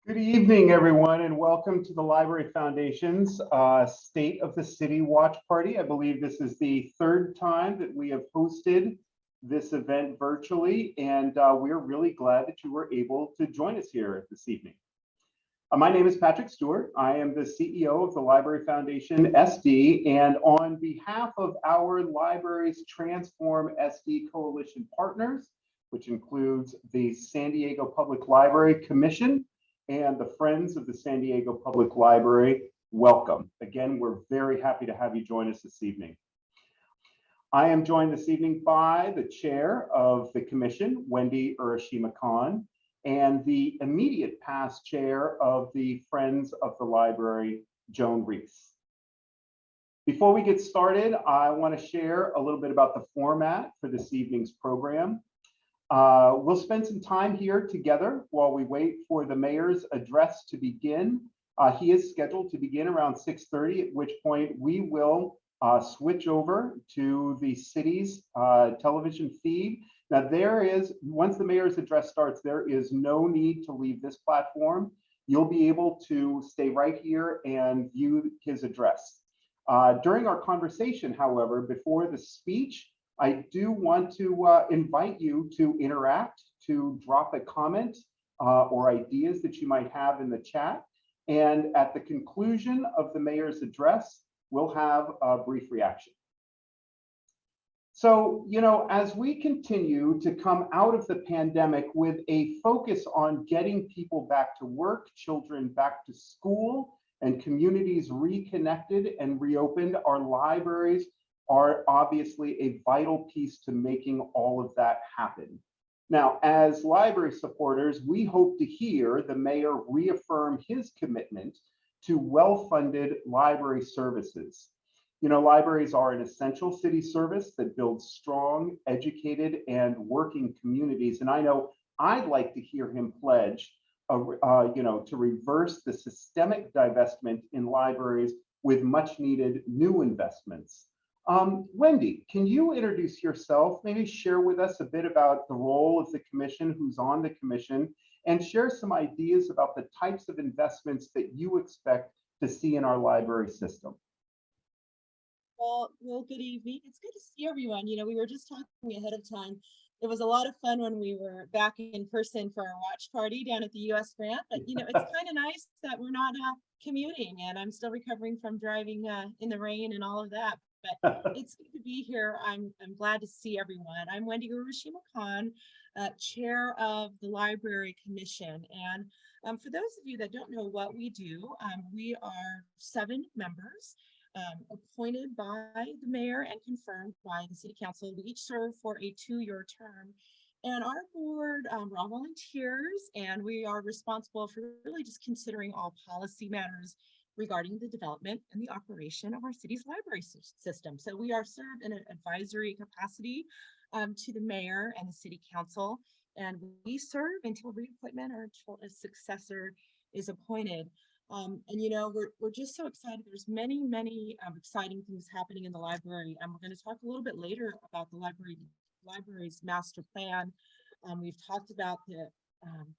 Good evening, everyone, and welcome to the Library Foundation's State of the City Watch Party. I believe this is the third time that we have hosted this event virtually, and we're really glad that you were able to join us here this evening. My name is Patrick Stewart. I am the CEO of the Library Foundation SD, and on behalf of our library's Transform SD Coalition partners, which includes the San Diego Public Library Commission, and the Friends of the San Diego Public Library, welcome. Again, we're very happy to have you join us this evening. I am joined this evening by the chair of the commission, Wendy Urashima-Khan, and the immediate past chair of the Friends of the Library, Joan Reese. Before we get started, I want to share a little bit about the format for this evening's program. We'll spend some time here together while we wait for the mayor's address to begin. He is scheduled to begin around 6:30, at which point we will switch over to the city's television feed. Now once the mayor's address starts, there is no need to leave this platform. You'll be able to stay right here and view his address. During our conversation, however, before the speech, I do want to invite you to interact, to drop a comment or ideas that you might have in the chat. And at the conclusion of the mayor's address, we'll have a brief reaction. So, as we continue to come out of the pandemic with a focus on getting people back to work, children back to school, and communities reconnected and reopened, our libraries are obviously a vital piece to making all of that happen. Now, as library supporters, we hope to hear the mayor reaffirm his commitment to well-funded library services. Libraries are an essential city service that builds strong, educated, and working communities. And I know I'd like to hear him pledge, to reverse the systemic divestment in libraries with much needed new investments. Wendy, can you introduce yourself, maybe share with us a bit about the role of the commission, who's on the commission, and share some ideas about the types of investments that you expect to see in our library system? Well, good evening. It's good to see everyone. We were just talking ahead of time. It was a lot of fun when we were back in person for our watch party down at the US Grant, but it's kind of nice that we're not commuting, and I'm still recovering from driving in the rain and all of that. But it's good to be here. I'm glad to see everyone. I'm Wendy Urashima-Khan, chair of the Library Commission. And for those of you that don't know what we do, we are 7 members appointed by the mayor and confirmed by the city council. We each serve for a 2-year term. And our board, we're all volunteers, and we are responsible for really just considering all policy matters regarding the development and the operation of our city's library system. So we are served in an advisory capacity to the mayor and the city council, and we serve until reappointment or until a successor is appointed. We're just so excited. There's many exciting things happening in the library, and we're going to talk a little bit later about the library's master plan. We've talked about the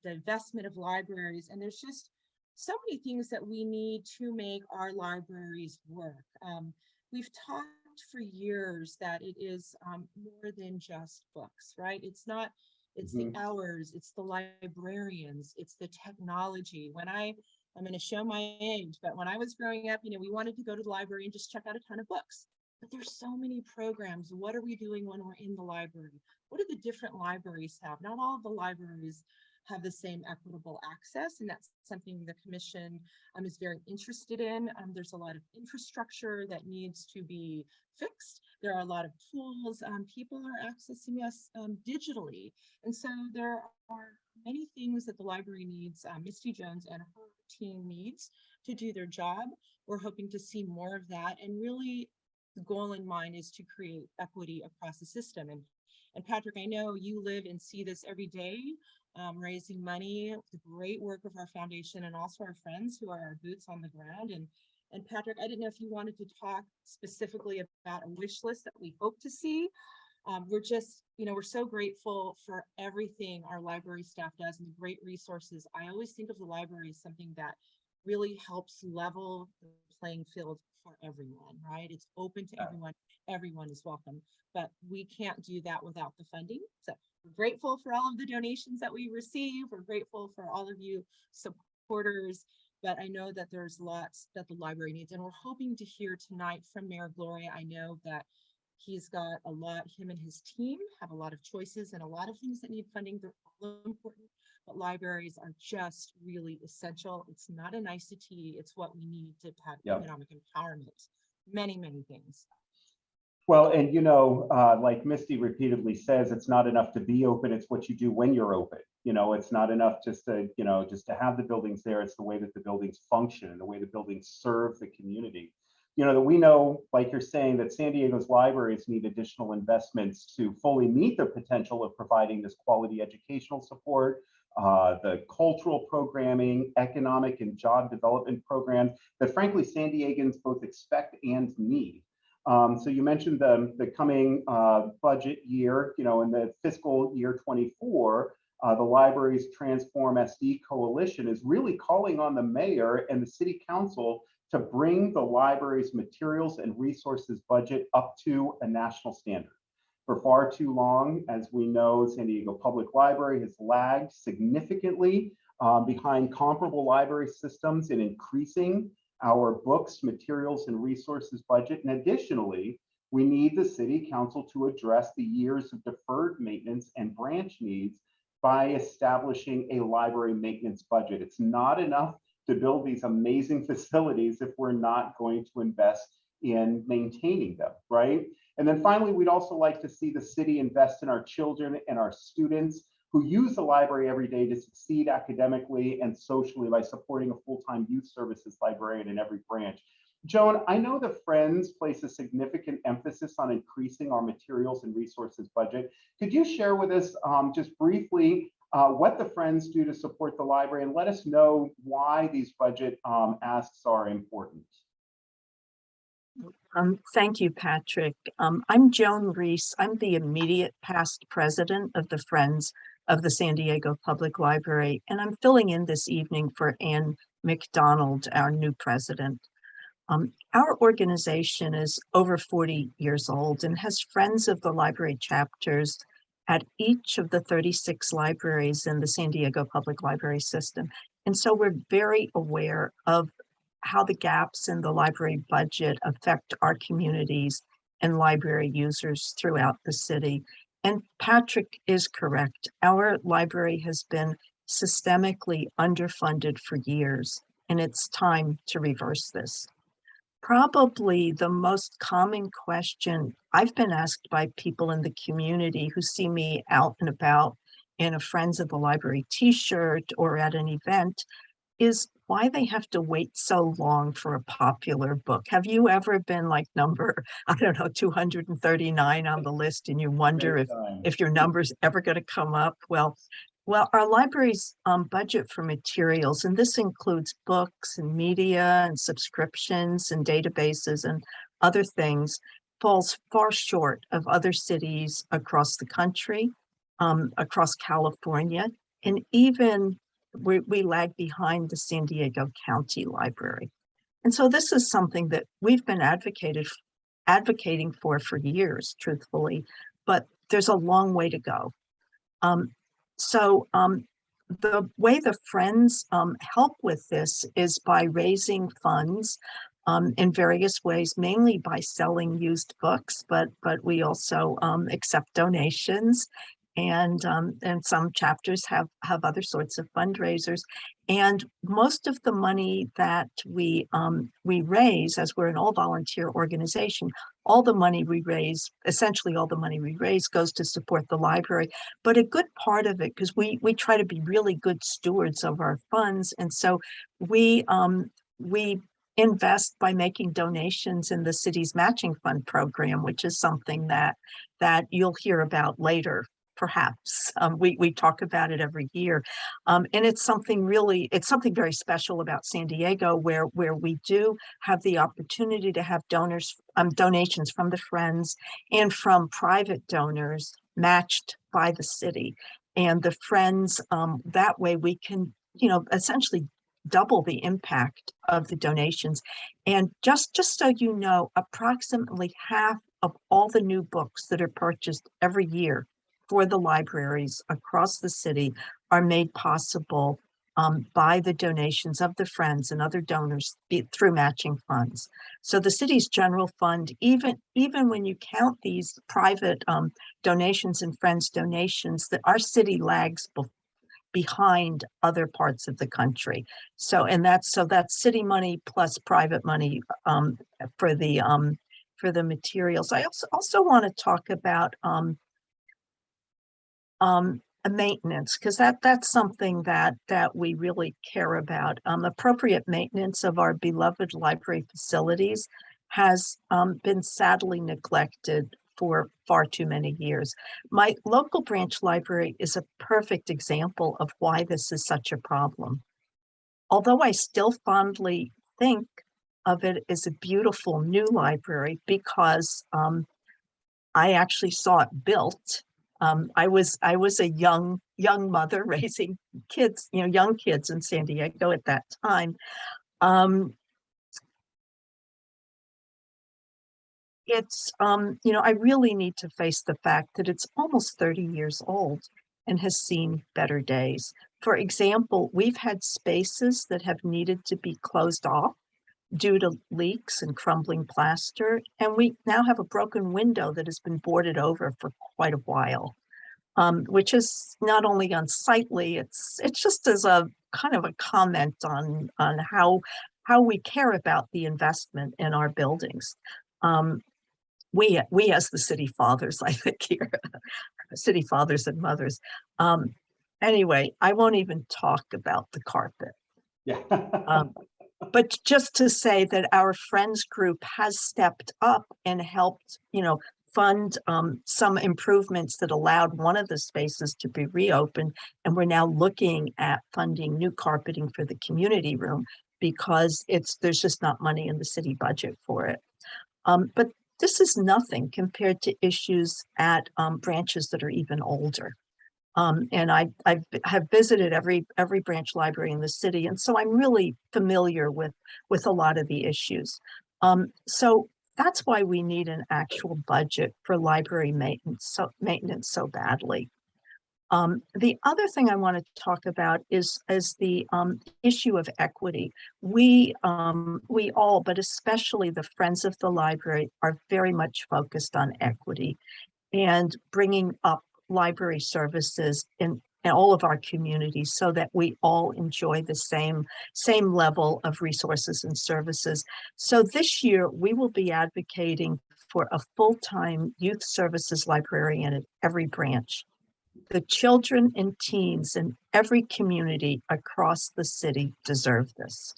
investment of libraries, and there's just so many things that we need to make our libraries work. We've talked for years that it is more than just books, right? It's the hours, it's the librarians, it's the technology. I'm going to show my age, but when I was growing up, we wanted to go to the library and just check out a ton of books. But there's so many programs. What are we doing when we're in the library? What do the different libraries have? Not all of the libraries have the same equitable access, and that's something the commission is very interested in. There's a lot of infrastructure that needs to be fixed. There are a lot of tools. People are accessing us digitally, and so there are many things that the library needs. Misty Jones and her team needs to do their job. We're hoping to see more of that, and really the goal in mind is to create equity across the system. And Patrick, I know you live and see this every day. Raising money, the great work of our foundation, and also our friends who are our boots on the ground. And Patrick, I didn't know if you wanted to talk specifically about a wish list that we hope to see We're just, we're so grateful for everything our library staff does and the great resources. I always think of the library as something that really helps level the playing field for everyone, right? It's open to everyone. Everyone is welcome, but we can't do that without the funding. So we're grateful for all of the donations that we receive. We're grateful for all of you supporters, but I know that there's lots that the library needs, and we're hoping to hear tonight from Mayor Gloria. I know that he's got a lot, him and his team have a lot of choices and a lot of things that need funding. They're all important, but libraries are just really essential. It's not a nicety. It's what we need to have economic empowerment. Many, many things. Well, and like Misty repeatedly says, it's not enough to be open. It's what you do when you're open. It's not enough just to, just to have the buildings there. It's the way that the buildings function and the way the buildings serve the community. That we know, like you're saying, that San Diego's libraries need additional investments to fully meet their potential of providing this quality educational support, the cultural programming, economic and job development programs that frankly San Diegans both expect and need. So you mentioned the coming budget year, in the fiscal year 24, the library's Transform SD Coalition is really calling on the mayor and the city council to bring the library's materials and resources budget up to a national standard. For far too long, as we know, San Diego Public Library has lagged significantly behind comparable library systems in increasing our books, materials, and resources budget. And additionally, we need the city council to address the years of deferred maintenance and branch needs by establishing a library maintenance budget. It's not enough to build these amazing facilities if we're not going to invest in maintaining them, right? And then finally, we'd also like to see the city invest in our children and our students who use the library every day to succeed academically and socially by supporting a full-time youth services librarian in every branch. Joan, I know the Friends place a significant emphasis on increasing our materials and resources budget. Could you share with us just briefly what the Friends do to support the library and let us know why these budget asks are important? Thank you, Patrick. I'm Joan Reese. I'm the immediate past president of the Friends of the San Diego Public Library, and I'm filling in this evening for Ann McDonald, our new president. Our organization is over 40 years old and has Friends of the Library chapters at each of the 36 libraries in the San Diego Public Library system. And so we're very aware of how the gaps in the library budget affect our communities and library users throughout the city. And Patrick is correct. Our library has been systemically underfunded for years, and it's time to reverse this. Probably the most common question I've been asked by people in the community who see me out and about in a Friends of the Library t-shirt or at an event is why they have to wait so long for a popular book. Have you ever been like number, 239 on the list and you wonder if your number's ever going to come up? Well, our library's budget for materials, and this includes books and media and subscriptions and databases and other things, falls far short of other cities across the country, across California, and even we lag behind the San Diego County Library. And so this is something that we've been advocating for years, truthfully, but there's a long way to go. The way the Friends help with this is by raising funds in various ways, mainly by selling used books, but we also accept donations, and some chapters have other sorts of fundraisers. And most of the money that we raise, as we're an all-volunteer organization, essentially all the money we raise goes to support the library. But a good part of it, because we try to be really good stewards of our funds, and so we invest by making donations in the city's matching fund program, which is something that you'll hear about later perhaps. We talk about it every year. And it's something very special about San Diego, where we do have the opportunity to have donations from the Friends and from private donors matched by the city. And the Friends, that way we can, essentially double the impact of the donations. And just so you know, approximately half of all the new books that are purchased every year for the libraries across the city are made possible by the donations of the Friends and other donors through matching funds. So the city's general fund, even when you count these private donations and Friends donations, that our city lags behind other parts of the country. So that's city money plus private money for the materials. I also want to talk about maintenance, because that's something that we really care about. Appropriate maintenance of our beloved library facilities has been sadly neglected for far too many years. My local branch library is a perfect example of why this is such a problem. Although I still fondly think of it as a beautiful new library, because I actually saw it built. I was a young mother raising kids, young kids in San Diego at that time. It's I really need to face the fact that it's almost 30 years old and has seen better days. For example, we've had spaces that have needed to be closed off due to leaks and crumbling plaster, and we now have a broken window that has been boarded over for quite a while, which is not only unsightly, it's just as a kind of a comment on how we care about the investment in our buildings. We as the city fathers, I think, here, city fathers and mothers. Anyway, I won't even talk about the carpet. Yeah. But just to say that our Friends group has stepped up and helped, fund some improvements that allowed one of the spaces to be reopened. And we're now looking at funding new carpeting for the community room, because there's just not money in the city budget for it. But this is nothing compared to issues at branches that are even older. And I have visited every branch library in the city, and so I'm really familiar with a lot of the issues. So that's why we need an actual budget for library maintenance so badly. The other thing I want to talk about is the issue of equity. We all, but especially the Friends of the Library, are very much focused on equity and bringing up library services in all of our communities so that we all enjoy the same level of resources and services. So this year we will be advocating for a full-time youth services librarian at every branch. The children and teens in every community across the city deserve this.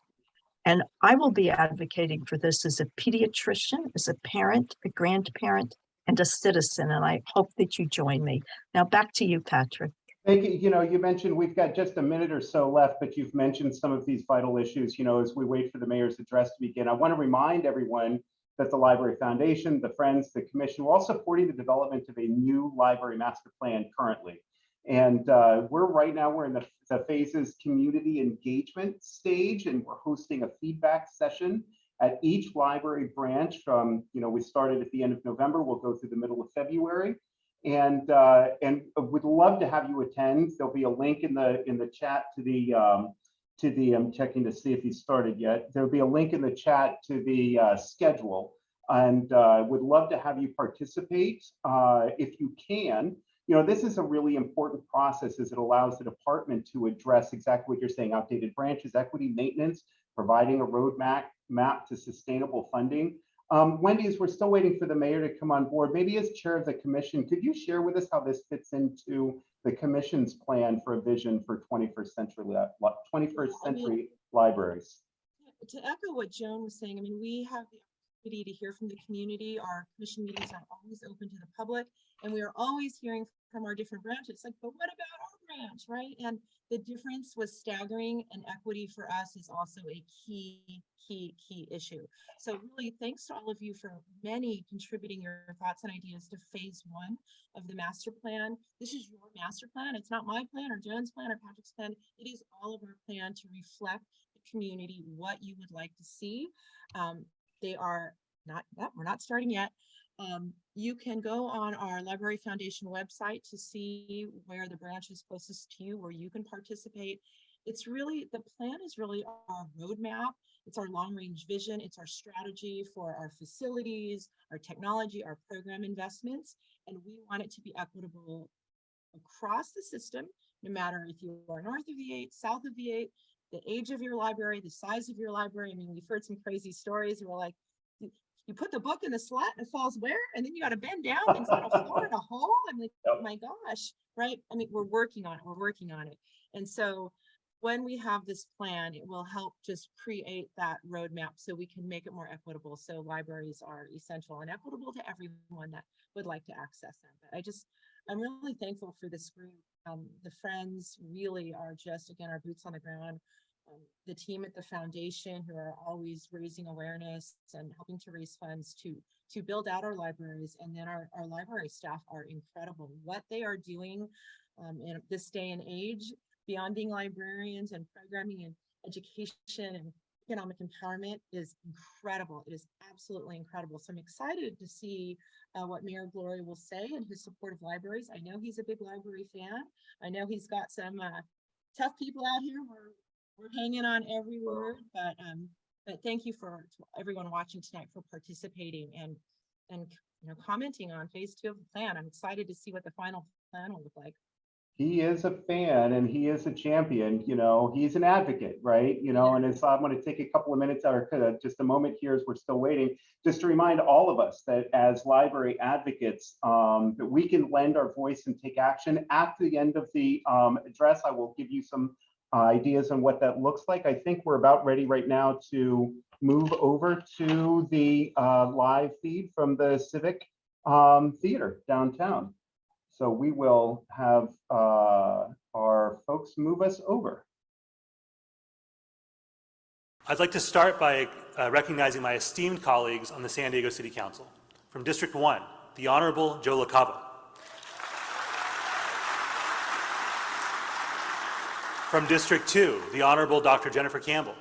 And I will be advocating for this as a pediatrician, as a parent, a grandparent, and a citizen. And I hope that you join me. Now back to you, Patrick. Thank you. You mentioned we've got just a minute or so left, but you've mentioned some of these vital issues, as we wait for the mayor's address to begin. I want to remind everyone that the Library Foundation, the Friends, the Commission, we're all supporting the development of a new library master plan currently. And we're in the phases community engagement stage, and we're hosting a feedback session at each library branch from, we started at the end of November, we'll go through the middle of February. And would love to have you attend. There'll be a link in the chat to the I'm checking to see if he's started yet. There'll be a link in the chat to the schedule, and would love to have you participate if you can. This is a really important process, as it allows the department to address exactly what you're saying: outdated branches, equity, maintenance, providing a roadmap to sustainable funding. Wendy, as we're still waiting for the mayor to come on board, maybe as chair of the commission, could you share with us how this fits into the commission's plan for a vision for 21st century libraries? To echo what Joan was saying, we have the opportunity to hear from the community. Our commission meetings are always open to the public, and we are always hearing from our different branches. Like, but what about our branch, right? And the difference was staggering, and equity for us is also a key issue. So really, thanks to all of you for contributing your thoughts and ideas to phase 1 of the master plan. This is your master plan. It's not my plan or Joan's plan or Patrick's plan. It is all of our plan to reflect the community, what you would like to see. They are not, we're not starting yet. You can go on our Library Foundation website to see where the branch is closest to you, where you can participate. It's really, the plan is really our roadmap. It's our long-range vision. It's our strategy for our facilities, our technology, our program investments. And we want it to be equitable across the system, no matter if you are north of the 8, south of the 8, the age of your library, the size of your library. I mean, we've heard some crazy stories. We're like, you put the book in the slot and it falls where? And then you got to bend down instead of floor in a hole. I'm like, oh my gosh, right? I mean, we're working on it. We're working on it. And so when we have this plan, it will help just create that roadmap so we can make it more equitable. So libraries are essential and equitable to everyone that would like to access them. But I'm really thankful for this group. The friends really are just, again, our boots on the ground. The team at the foundation who are always raising awareness and helping to raise funds to build out our libraries. And then our library staff are incredible. What they are doing in this day and age, beyond being librarians and programming and education and economic empowerment, is incredible. It is absolutely incredible. So I'm excited to see what Mayor Gloria will say in his support of libraries. I know he's a big library fan. I know he's got some tough people out here. We're hanging on every word, but thank you to everyone watching tonight for participating and commenting on phase 2 of the plan. I'm excited to see what the final plan will look like. He is a fan and he is a champion, he's an advocate, right? And so I'm going to take a couple of minutes or just a moment here as we're still waiting, just to remind all of us that as library advocates, that we can lend our voice and take action. At the end of the address, I will give you some ideas on what that looks like. I think we're about ready right now to move over to the live feed from the Civic Theater downtown. So we will have our folks move us over. I'd like to start by recognizing my esteemed colleagues on the San Diego City Council. From District 1, the Honorable Joe LaCava. From District 2, the Honorable Dr. Jennifer Campbell.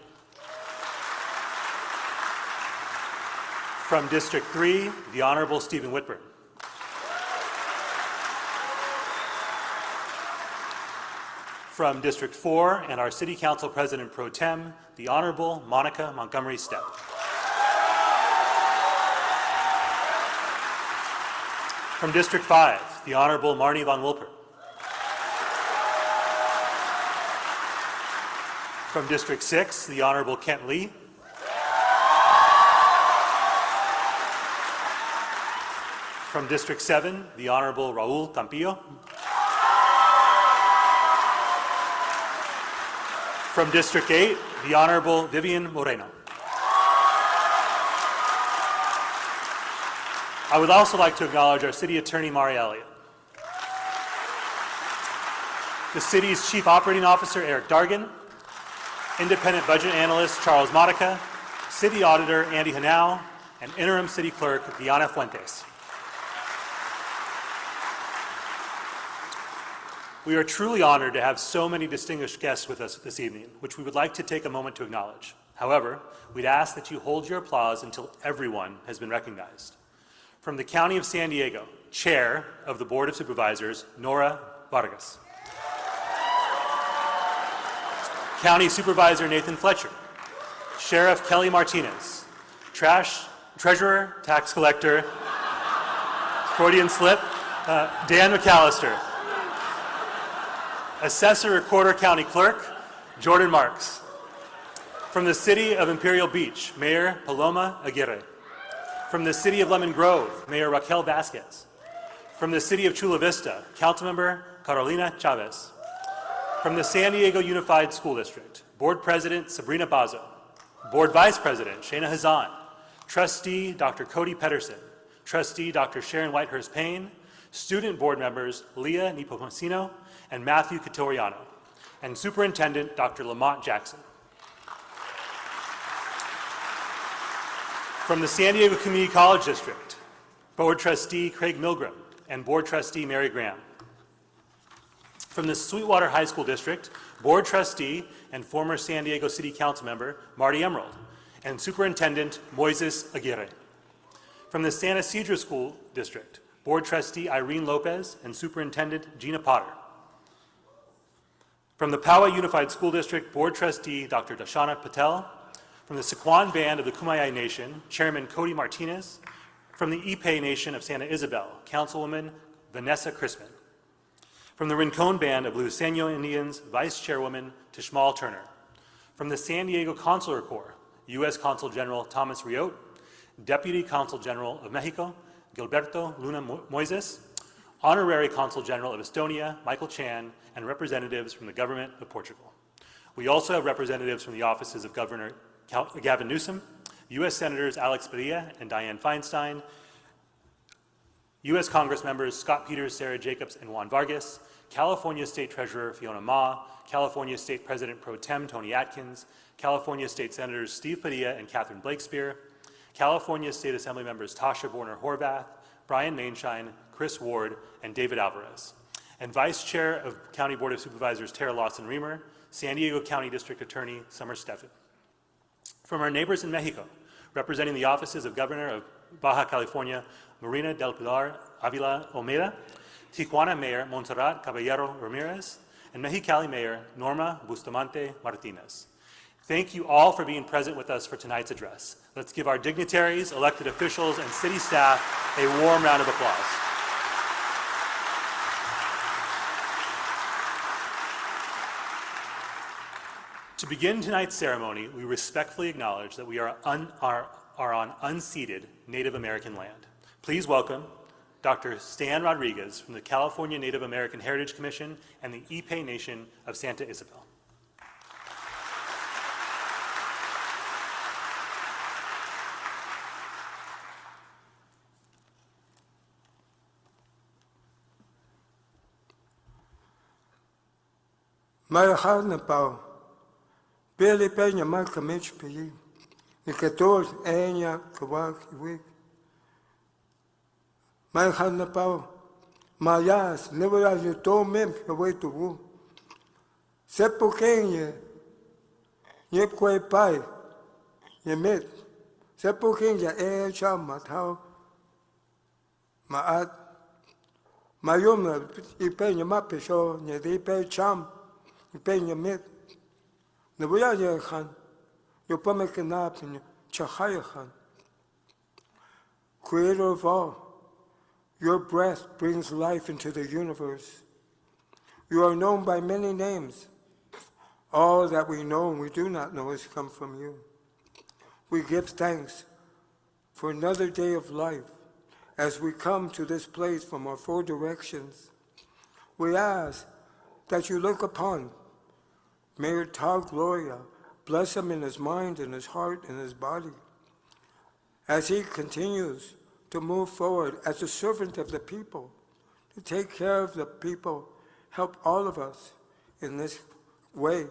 From District 3, the Honorable Stephen Whitburn. From District 4 and our City Council President Pro Tem, the Honorable Monica Montgomery Stepp. From District 5, the Honorable Marnie von Wilpert. From District 6, the Honorable Kent Lee. From District 7, the Honorable Raul Campillo. From District 8, the Honorable Vivian Moreno. I would also like to acknowledge our City Attorney, Mari Elliott. The City's Chief Operating Officer, Eric Dargan. Independent Budget Analyst, Charles Modica. City Auditor, Andy Hanau. And Interim City Clerk, Diana Fuentes. We are truly honored to have so many distinguished guests with us this evening, which we would like to take a moment to acknowledge. However, we'd ask that you hold your applause until everyone has been recognized. From the County of San Diego, Chair of the Board of Supervisors, Nora Vargas. County Supervisor Nathan Fletcher. Sheriff Kelly Martinez. Treasurer, Tax Collector, Freudian slip, Dan McAllister. Assessor Recorder County Clerk, Jordan Marks. From the City of Imperial Beach, Mayor Paloma Aguirre. From the City of Lemon Grove, Mayor Raquel Vasquez. From the City of Chula Vista, Councilmember Carolina Chavez. From the San Diego Unified School District, Board President Sabrina Bazo. Board Vice President Shana Hazan. Trustee Dr. Cody Pedersen, Trustee Dr. Sharon Whitehurst Payne, student board members Leah Nepomuceno and Matthew Catoriano, and Superintendent Dr. Lamont Jackson. From the San Diego Community College District, Board Trustee Craig Milgram and Board Trustee Mary Graham. From the Sweetwater High School District, Board Trustee and former San Diego City Council member Marty Emerald and Superintendent Moises Aguirre. From the San Isidro School District, Board Trustee Irene Lopez and Superintendent Gina Potter. From the Poway Unified School District, Board Trustee Dr. Dashana Patel. From the Sequan Band of the Kumeyaay Nation, Chairman Cody Martinez. From the Ipe Nation of Santa Isabel, Councilwoman Vanessa Crispin. From the Rincon Band of Luiseno Indians, Vice Chairwoman Tishmal Turner. From the San Diego Consular Corps, U.S. Consul General Thomas Riot, Deputy Consul General of Mexico, Gilberto Luna Moises, Honorary Consul General of Estonia, Michael Chan, and representatives from the Government of Portugal. We also have representatives from the offices of Governor Gavin Newsom, U.S. Senators Alex Padilla and Dianne Feinstein, U.S. Congress members Scott Peters, Sarah Jacobs, and Juan Vargas, California State Treasurer Fiona Ma, California State President Pro Tem Tony Atkins, California State Senators Steve Padilla and Catherine Blakespear, California State Assembly members Tasha Borner-Horvath, Brian Mainshine, Chris Ward, and David Alvarez, and Vice Chair of County Board of Supervisors Tara Lawson-Remer, San Diego County District Attorney Summer Steffen. From our neighbors in Mexico, representing the offices of Governor of Baja California, Marina del Pilar Avila Olmeda, Tijuana Mayor Montserrat Caballero Ramirez, and Mexicali Mayor Norma Bustamante Martinez. Thank you all for being present with us for tonight's address. Let's give our dignitaries, elected officials, and city staff a warm round of applause. To begin tonight's ceremony, we respectfully acknowledge that we are on unceded Native American land. Please welcome Dr. Stan Rodriguez from the California Native American Heritage Commission and the Ipe Nation of Santa Isabel. Marahal Billy Peña Marca Mitch Pili, the 14 años que va a vivir. Marahal Mayas, never as you told me the way to go. Sepo Kenya, Yep Quay Pai, Yemit, Sepo Kenya, Chama, how Maat, Mayuma, Ipeña Mapisho, Yedipe Cham, Ipeña Mit. The Voyager Khan, your Pomekanap and Chahaya Khan. Creator of all, your breath brings life into the universe. You are known by many names. All that we know and we do not know has come from you. We give thanks for another day of life as we come to this place from our four directions. We ask that you look upon Mayor Todd Gloria, bless him in his mind, in his heart, in his body, as he continues to move forward as a servant of the people, to take care of the people, help all of us in this way.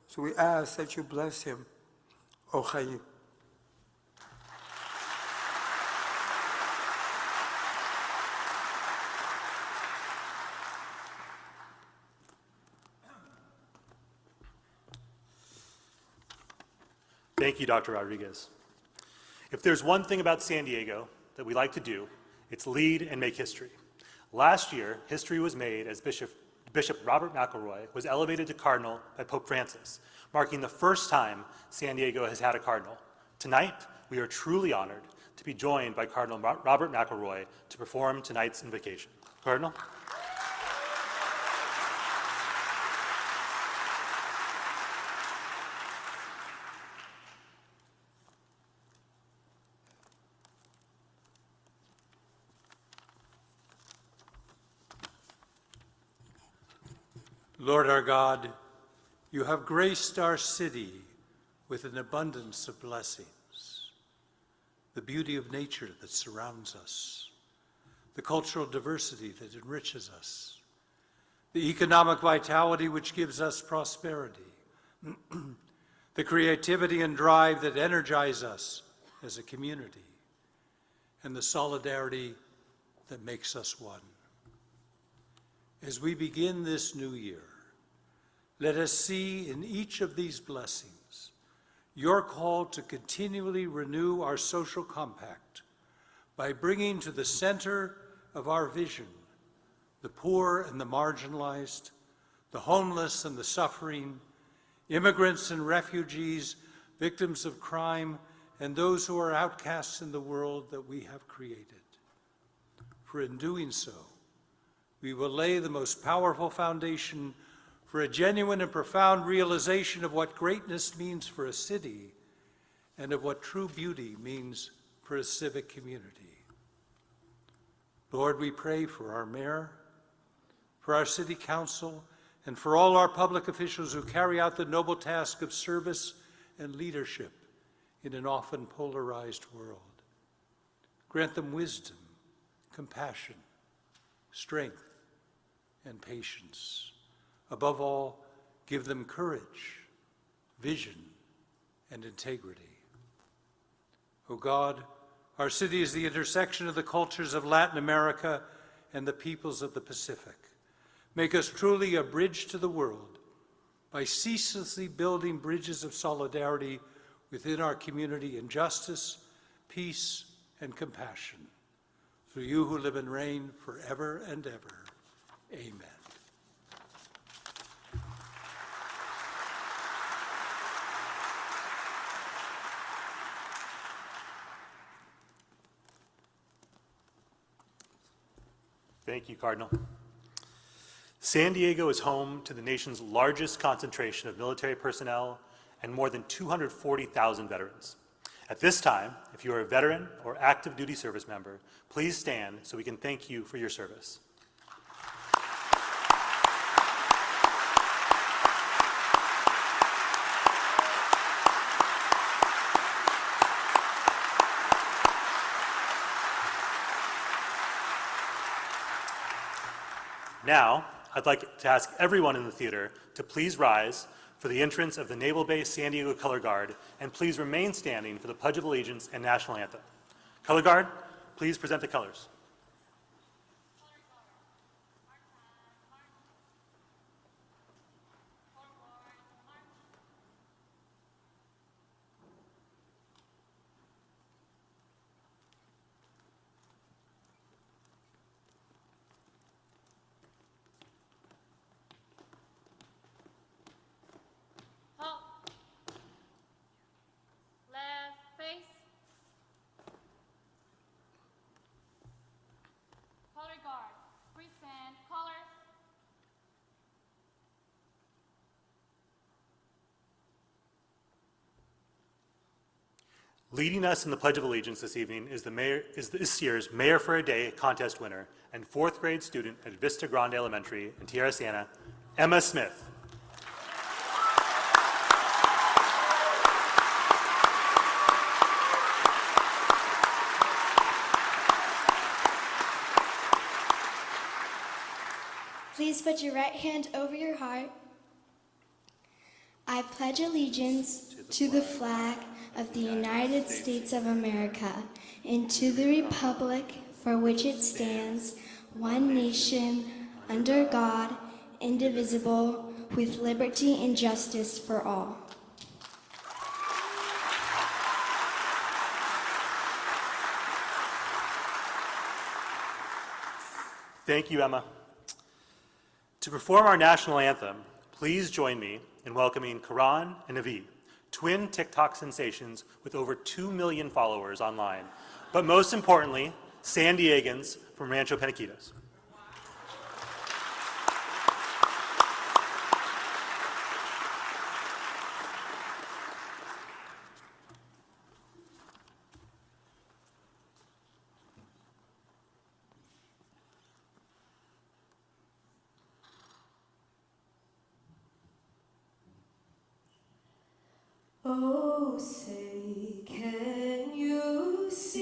So we ask that you bless him. Ohayi. Thank you, Dr. Rodriguez. If there's one thing about San Diego that we like to do, it's lead and make history. Last year, history was made as Bishop Robert McElroy was elevated to Cardinal by Pope Francis, marking the first time San Diego has had a Cardinal. Tonight, we are truly honored to be joined by Cardinal Robert McElroy to perform tonight's invocation. Cardinal? Lord our God, you have graced our city with an abundance of blessings. the beauty of nature that surrounds us, the cultural diversity that enriches us, the economic vitality which gives us prosperity, the creativity and drive that energize us as a community, and the solidarity that makes us one. As we begin this new year, let us see in each of these blessings your call to continually renew our social compact by bringing to the center of our vision the poor and the marginalized, the homeless and the suffering, immigrants and refugees, victims of crime, and those who are outcasts in the world that we have created. For in doing so, we will lay the most powerful foundation for a genuine and profound realization of what greatness means for a city and of what true beauty means for a civic community. Lord, we pray for our mayor, for our city council, and for all our public officials who carry out the noble task of service and leadership in an often polarized world. Grant them wisdom, compassion, strength, and patience. Above all, give them courage, vision, and integrity. O God, our city is the intersection of the cultures of Latin America and the peoples of the Pacific. Make us truly a bridge to the world by ceaselessly building bridges of solidarity within our community in justice, peace, and compassion. Through you who live and reign forever and ever. Amen. Thank you, Cardinal. San Diego is home to the nation's largest concentration of military personnel and more than 240,000 veterans. At this time, if you are a veteran or active duty service member, please stand so we can thank you for your service. Now, I'd like to ask everyone in the theater to please rise for the entrance of the Naval Base San Diego Color Guard, and please remain standing for the Pledge of Allegiance and National Anthem. Color Guard, please present the colors. Leading us in the Pledge of Allegiance this evening is this year's Mayor for a Day contest winner and fourth grade student at Vista Grande Elementary in Tierra Siena, Emma Smith. Please put your right hand over your heart. I pledge allegiance to the flag of the United States of America and to the republic for which it stands, one nation, under God, indivisible, with liberty and justice for all. Thank you, Emma. To perform our national anthem, please join me in welcoming Karan and Naveed, twin TikTok sensations with over 2 million followers online, but most importantly, San Diegans from Rancho Peniquitos. Oh, say, can you see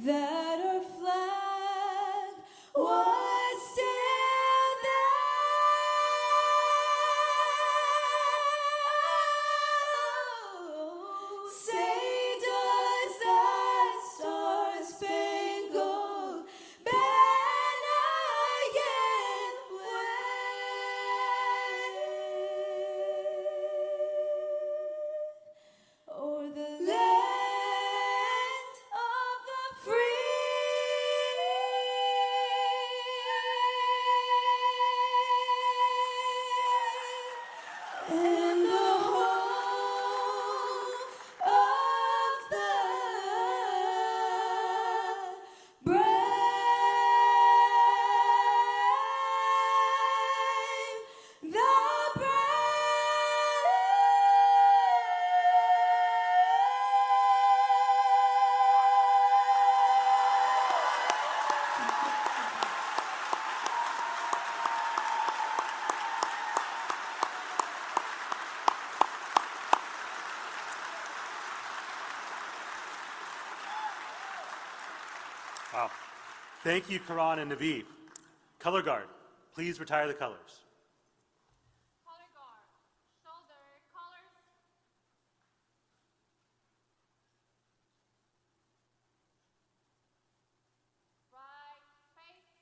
that our flag was still there. Say, does that star-spangled banner yet wave o'er the land of the free and the home of the brave, the Wow. Thank you, Karan and Naveed. Color guard, please retire the colors. Color guard, shoulder colors. Right face.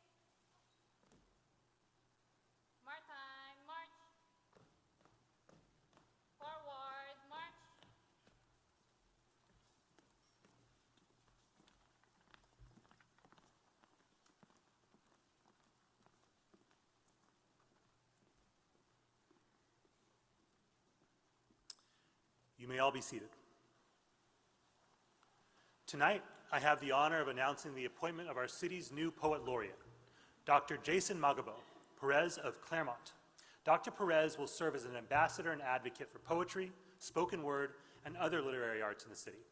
Martine, march. Forward, march. You may all be seated. Tonight, I have the honor of announcing the appointment of our city's new poet laureate, Dr. Jason Magabo Perez of Claremont. Dr. Perez will serve as an ambassador and advocate for poetry, spoken word, and other literary arts in the city.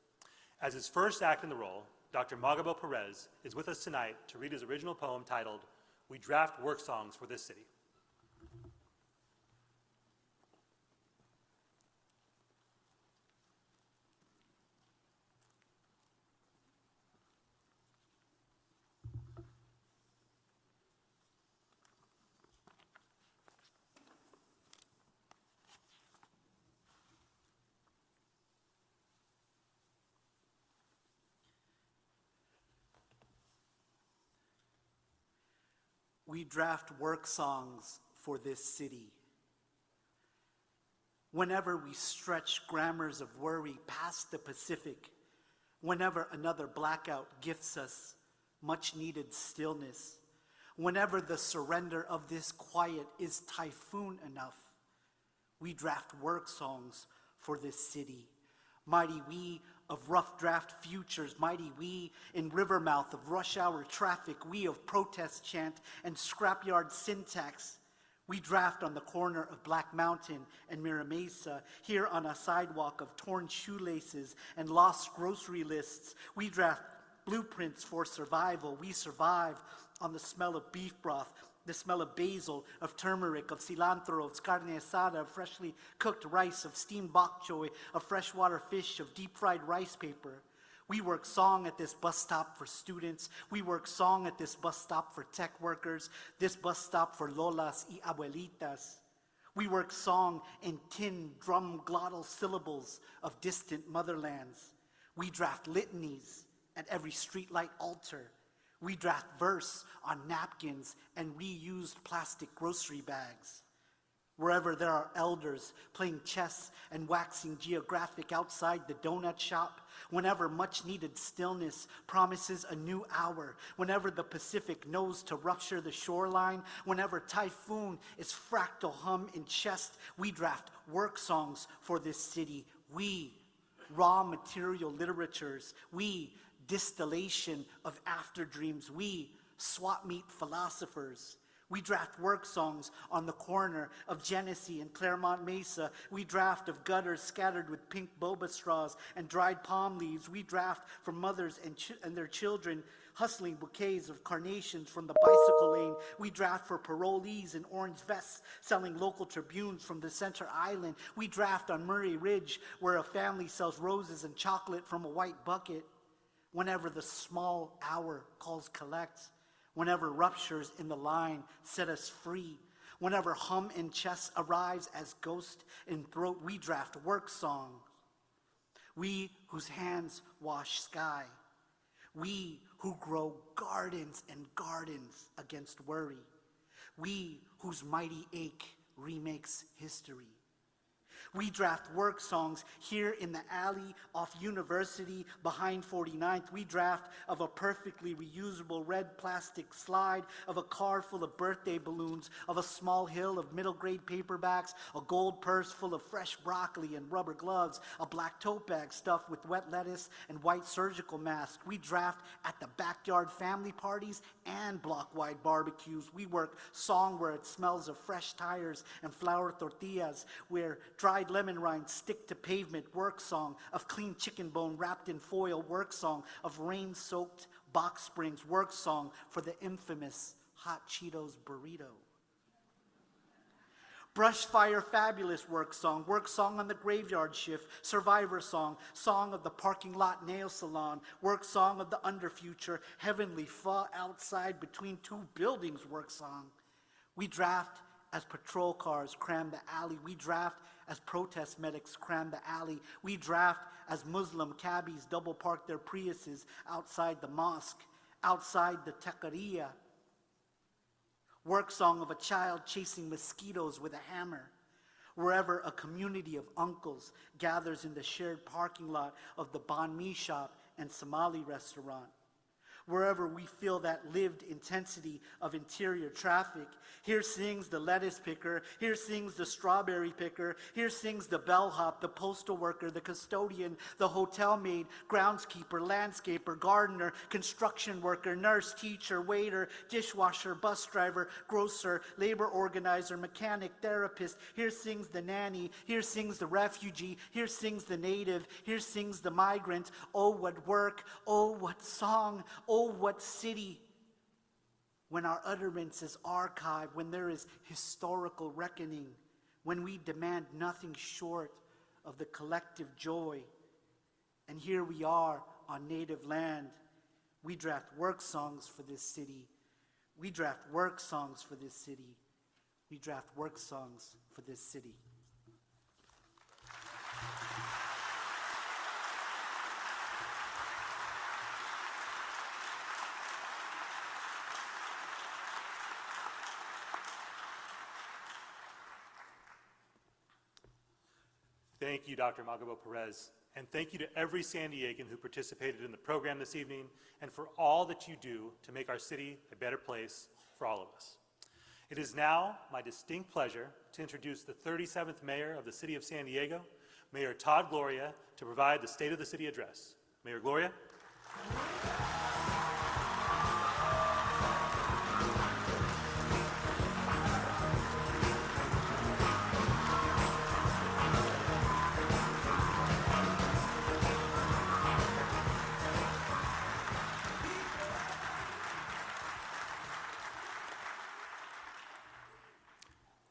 As his first act in the role, Dr. Magabo Perez is with us tonight to read his original poem titled, "We Draft Work Songs for This City." We draft work songs for this city. Whenever we stretch grammars of worry past the Pacific, whenever another blackout gifts us much needed stillness, whenever the surrender of this quiet is typhoon enough, we draft work songs for this city. Mighty we of rough draft futures, mighty we in Rivermouth of rush hour traffic, we of protest chant and scrapyard syntax. We draft on the corner of Black Mountain and Mira Mesa, here on a sidewalk of torn shoelaces and lost grocery lists. We draft blueprints for survival. We survive on the smell of beef broth, the smell of basil, of turmeric, of cilantro, of carne asada, of freshly cooked rice, of steamed bok choy, of freshwater fish, of deep-fried rice paper. We work song at this bus stop for students. We work song at this bus stop for tech workers, this bus stop for lolas y abuelitas. We work song in tin drum glottal syllables of distant motherlands. We draft litanies at every streetlight altar. We draft verse on napkins and reused plastic grocery bags. Wherever there are elders playing chess and waxing geographic outside the donut shop, whenever much needed stillness promises a new hour, whenever the Pacific knows to rupture the shoreline, whenever typhoon is fractal hum in chest, we draft work songs for this city. We, raw material literatures, we, distillation of after dreams, we, swap meet philosophers. We draft work songs on the corner of Genesee and Claremont Mesa. We draft of gutters scattered with pink boba straws and dried palm leaves. We draft for mothers and their children hustling bouquets of carnations from the bicycle lane. We draft for parolees in orange vests selling local tribunes from the center island. We draft on Murray Ridge where a family sells roses and chocolate from a white bucket. whenever the small hour calls collect, whenever ruptures in the line set us free, whenever hum in chest arrives as ghost in throat, we draft work songs. We whose hands wash sky, we who grow gardens and gardens against worry, we whose mighty ache remakes history. We draft work songs here in the alley off University behind 49th. We draft of a perfectly reusable red plastic slide, of a car full of birthday balloons, of a small hill of middle grade paperbacks, a gold purse full of fresh broccoli and rubber gloves, a black tote bag stuffed with wet lettuce and white surgical masks. We draft at the backyard family parties and block-wide barbecues. We work song where it smells of fresh tires and flour tortillas, where dried lemon rinds stick to pavement. Work song of clean chicken bone wrapped in foil. Work song of rain-soaked box springs. Work song for the infamous hot Cheetos burrito. Brush Fire Fabulous work song on the graveyard shift, survivor song, song of the parking lot nail salon, work song of the underfuture, heavenly pho outside between two buildings work song. We draft as patrol cars cram the alley. We draft as protest medics cram the alley. We draft as Muslim cabbies double park their Priuses outside the mosque, outside the taqueria. Work song of a child chasing mosquitoes with a hammer. Wherever a community of uncles gathers in the shared parking lot of the banh mi shop and Somali restaurant. Wherever we feel that lived intensity of interior traffic. Here sings the lettuce picker, here sings the strawberry picker, here sings the bellhop, the postal worker, the custodian, the hotel maid, groundskeeper, landscaper, gardener, construction worker, nurse, teacher, waiter, dishwasher, bus driver, grocer, labor organizer, mechanic, therapist. Here sings the nanny, here sings the refugee, here sings the native, here sings the migrant. Oh, what work, oh, what song, oh, what city. When our utterance is archived, when there is historical reckoning, when we demand nothing short of the collective joy. And here we are on native land. We draft work songs for this city. We draft work songs for this city. We draft work songs for this city. Thank you, Dr. Magabo Perez, and thank you to every San Diegan who participated in the program this evening and for all that you do to make our city a better place for all of us. It is now my distinct pleasure to introduce the 37th Mayor of the City of San Diego, Mayor Todd Gloria, to provide the State of the City address. Mayor Gloria.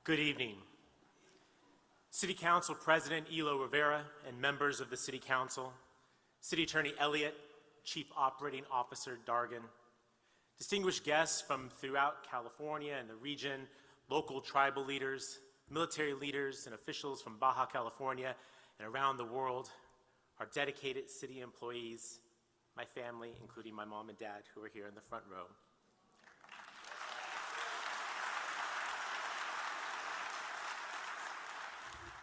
Good evening. City Council President Elo Rivera and members of the City Council, City Attorney Elliott, Chief Operating Officer Dargan, distinguished guests from throughout California and the region, local tribal leaders, military leaders, and officials from Baja California and around the world, our dedicated city employees, my family, including my mom and dad, who are here in the front row.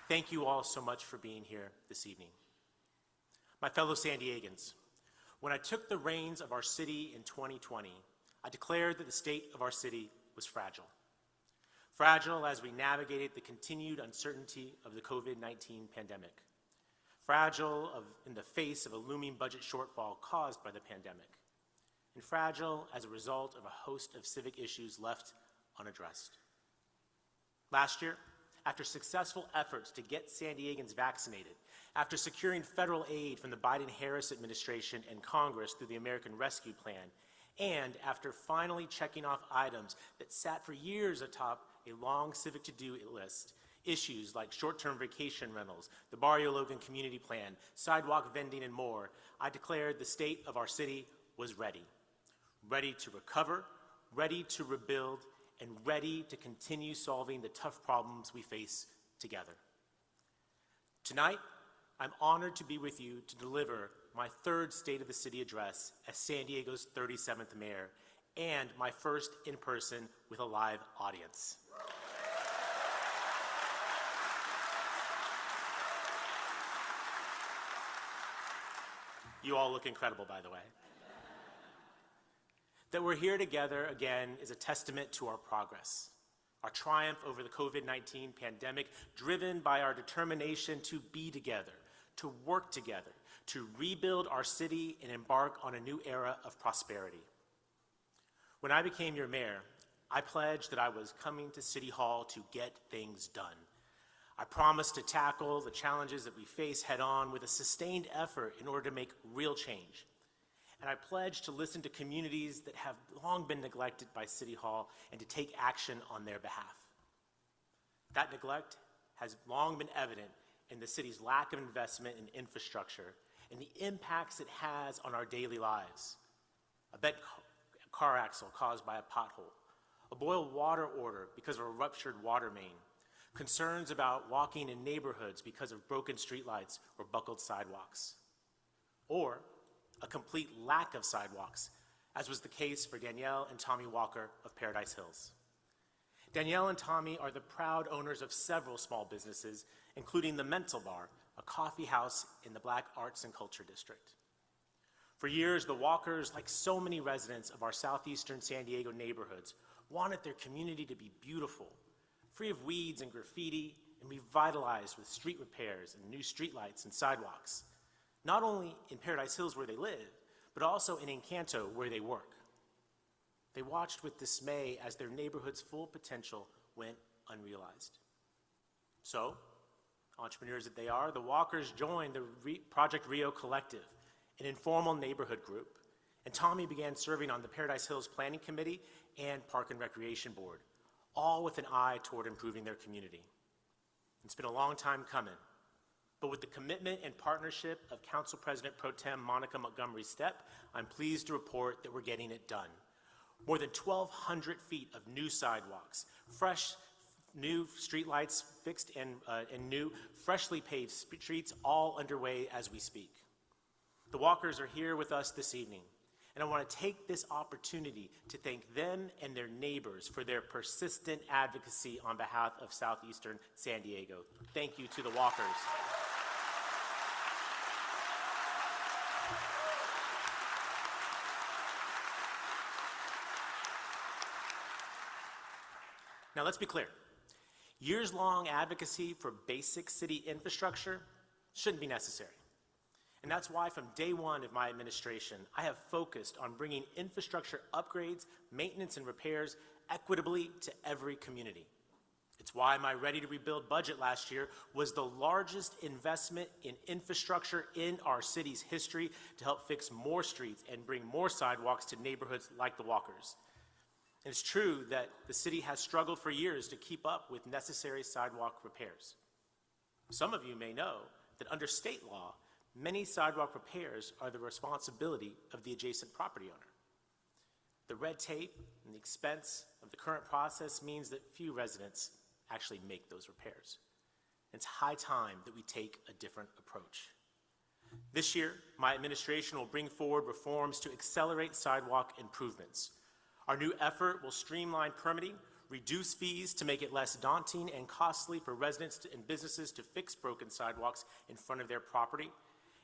Thank you all so much for being here this evening. My fellow San Diegans, when I took the reins of our city in 2020, I declared that the state of our city was fragile. Fragile as we navigated the continued uncertainty of the COVID-19 pandemic. Fragile in the face of a looming budget shortfall caused by the pandemic. And fragile as a result of a host of civic issues left unaddressed. Last year, after successful efforts to get San Diegans vaccinated, after securing federal aid from the Biden-Harris administration and Congress through the American Rescue Plan, and after finally checking off items that sat for years atop a long civic to-do list, issues like short-term vacation rentals, the Barrio Logan Community Plan, sidewalk vending, and more, I declared the state of our city was ready. Ready to recover, ready to rebuild, and ready to continue solving the tough problems we face together. Tonight, I'm honored to be with you to deliver my third State of the City address as San Diego's 37th mayor, and my first in person with a live audience. You all look incredible, by the way. That we're here together again is a testament to our progress, our triumph over the COVID-19 pandemic, driven by our determination to be together, to work together, to rebuild our city and embark on a new era of prosperity. When I became your mayor, I pledged that I was coming to City Hall to get things done. I promised to tackle the challenges that we face head on with a sustained effort in order to make real change. And I pledged to listen to communities that have long been neglected by City Hall and to take action on their behalf. That neglect has long been evident in the city's lack of investment in infrastructure and the impacts it has on our daily lives. A bent car axle caused by a pothole, a boiled water order because of a ruptured water main, concerns about walking in neighborhoods because of broken streetlights or buckled sidewalks, or a complete lack of sidewalks, as was the case for Danielle and Tommy Walker of Paradise Hills. Danielle and Tommy are the proud owners of several small businesses, including the Mental Bar, a coffee house in the Black Arts and Culture District. For years, the Walkers, like so many residents of our southeastern San Diego neighborhoods, wanted their community to be beautiful, free of weeds and graffiti, and revitalized with street repairs and new streetlights and sidewalks, not only in Paradise Hills where they live, but also in Encanto where they work. They watched with dismay as their neighborhood's full potential went unrealized. So, entrepreneurs that they are, the Walkers joined the Project Rio Collective, an informal neighborhood group, and Tommy began serving on the Paradise Hills Planning Committee and Park and Recreation Board, all with an eye toward improving their community. It's been a long time coming, but with the commitment and partnership of Council President Pro Tem Monica Montgomery Stepp, I'm pleased to report that we're getting it done. More than 1,200 feet of new sidewalks, fresh new streetlights fixed and new freshly paved streets all underway as we speak. The Walkers are here with us this evening, and I want to take this opportunity to thank them and their neighbors for their persistent advocacy on behalf of southeastern San Diego. Thank you to the Walkers. Now let's be clear. Years-long advocacy for basic city infrastructure shouldn't be necessary. And that's why from day one of my administration, I have focused on bringing infrastructure upgrades, maintenance, and repairs equitably to every community. It's why my Ready to Rebuild budget last year was the largest investment in infrastructure in our city's history to help fix more streets and bring more sidewalks to neighborhoods like the Walkers. And it's true that the city has struggled for years to keep up with necessary sidewalk repairs. Some of you may know that under state law, many sidewalk repairs are the responsibility of the adjacent property owner. The red tape and the expense of the current process means that few residents actually make those repairs. It's high time that we take a different approach. This year, my administration will bring forward reforms to accelerate sidewalk improvements. Our new effort will streamline permitting, reduce fees to make it less daunting and costly for residents and businesses to fix broken sidewalks in front of their property.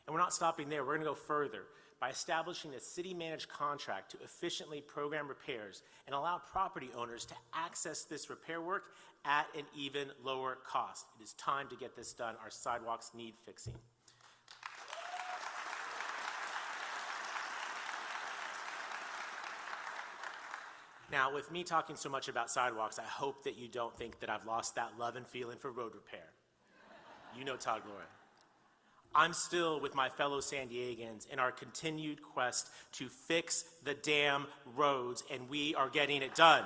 And we're not stopping there. We're going to go further by establishing a city-managed contract to efficiently program repairs and allow property owners to access this repair work at an even lower cost. It is time to get this done. Our sidewalks need fixing. Now, with me talking so much about sidewalks, I hope that you don't think that I've lost that love and feeling for road repair. You know Todd, Gloria. I'm still with my fellow San Diegans in our continued quest to fix the damn roads, and we are getting it done.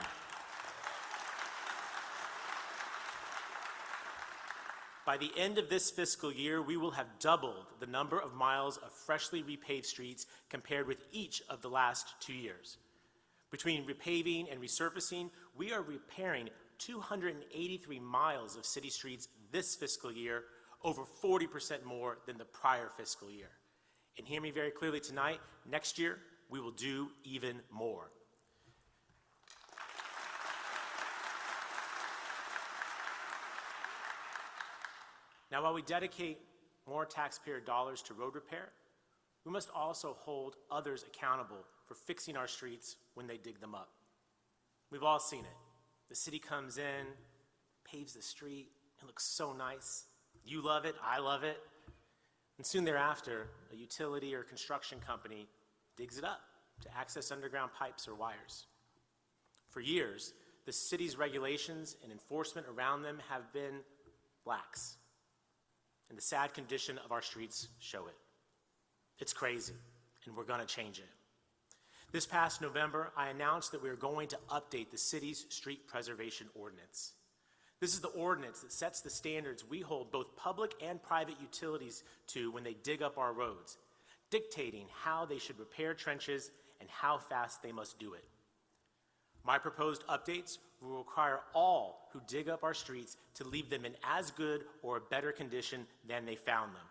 By the end of this fiscal year, we will have doubled the number of miles of freshly repaved streets compared with each of the last 2 years. Between repaving and resurfacing, we are repairing 283 miles of city streets this fiscal year, over 40% more than the prior fiscal year. And hear me very clearly tonight, next year, we will do even more. Now, while we dedicate more taxpayer dollars to road repair, we must also hold others accountable for fixing our streets when they dig them up. We've all seen it. The city comes in, paves the street, it looks so nice. You love it, I love it. And soon thereafter, a utility or construction company digs it up to access underground pipes or wires. For years, the city's regulations and enforcement around them have been lax. And the sad condition of our streets show it. It's crazy, and we're going to change it. This past November, I announced that we are going to update the city's street preservation ordinance. This is the ordinance that sets the standards we hold both public and private utilities to when they dig up our roads, dictating how they should repair trenches and how fast they must do it. My proposed updates will require all who dig up our streets to leave them in as good or better condition than they found them.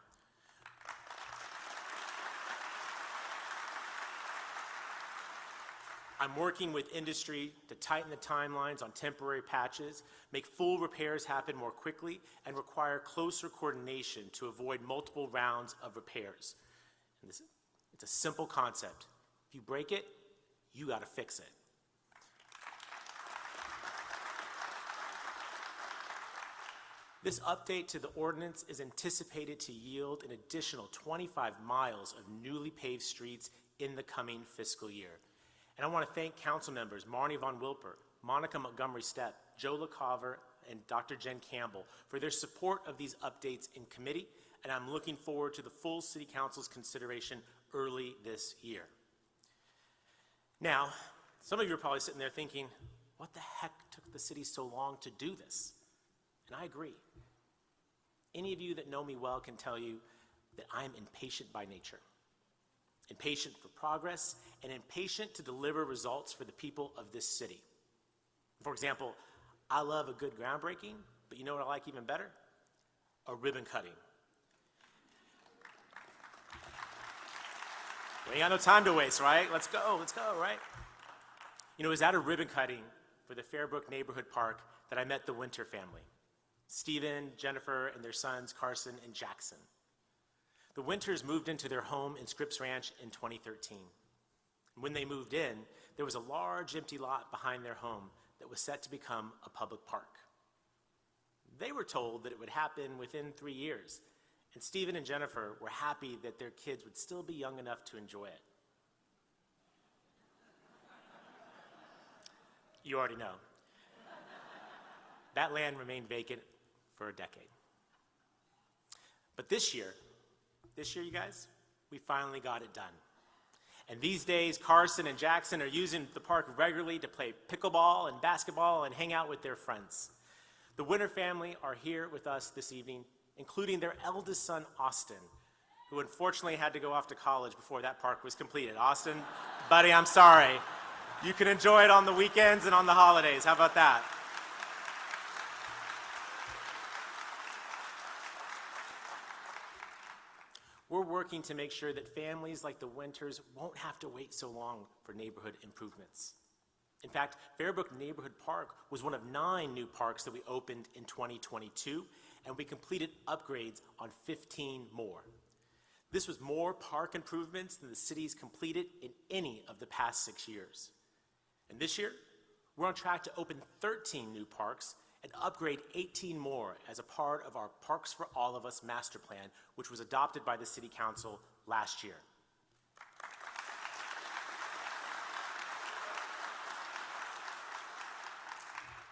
I'm working with industry to tighten the timelines on temporary patches, make full repairs happen more quickly, and require closer coordination to avoid multiple rounds of repairs. And it's a simple concept. If you break it, you got to fix it. This update to the ordinance is anticipated to yield an additional 25 miles of newly paved streets in the coming fiscal year. And I want to thank council members Marnie Von Wilper, Monica Montgomery Stepp, Joe LaCover, and Dr. Jen Campbell for their support of these updates in committee, and I'm looking forward to the full City Council's consideration early this year. Now, some of you are probably sitting there thinking, what the heck took the city so long to do this? And I agree. Any of you that know me well can tell you that I'm impatient by nature. Impatient for progress and impatient to deliver results for the people of this city. For example, I love a good groundbreaking, but you know what I like even better? A ribbon cutting. We ain't got no time to waste, right? Let's go, right? You know, it was at a ribbon cutting for the Fairbrook Neighborhood Park that I met the Winter family. Stephen, Jennifer, and their sons, Carson and Jackson. The Winters moved into their home in Scripps Ranch in 2013. When they moved in, there was a large empty lot behind their home that was set to become a public park. They were told that it would happen within 3 years, and Stephen and Jennifer were happy that their kids would still be young enough to enjoy it. You already know. That land remained vacant for a decade. But this year, you guys, we finally got it done. And these days, Carson and Jackson are using the park regularly to play pickleball and basketball and hang out with their friends. The Winter family are here with us this evening, including their eldest son, Austin, who unfortunately had to go off to college before that park was completed. Austin, buddy, I'm sorry. You can enjoy it on the weekends and on the holidays. How about that? We're working to make sure that families like the Winters won't have to wait so long for neighborhood improvements. In fact, Fairbrook Neighborhood Park was one of 9 new parks that we opened in 2022, and we completed upgrades on 15 more. This was more park improvements than the city's completed in any of the past 6 years. And this year, we're on track to open 13 new parks and upgrade 18 more as a part of our Parks for All of Us master plan, which was adopted by the City Council last year.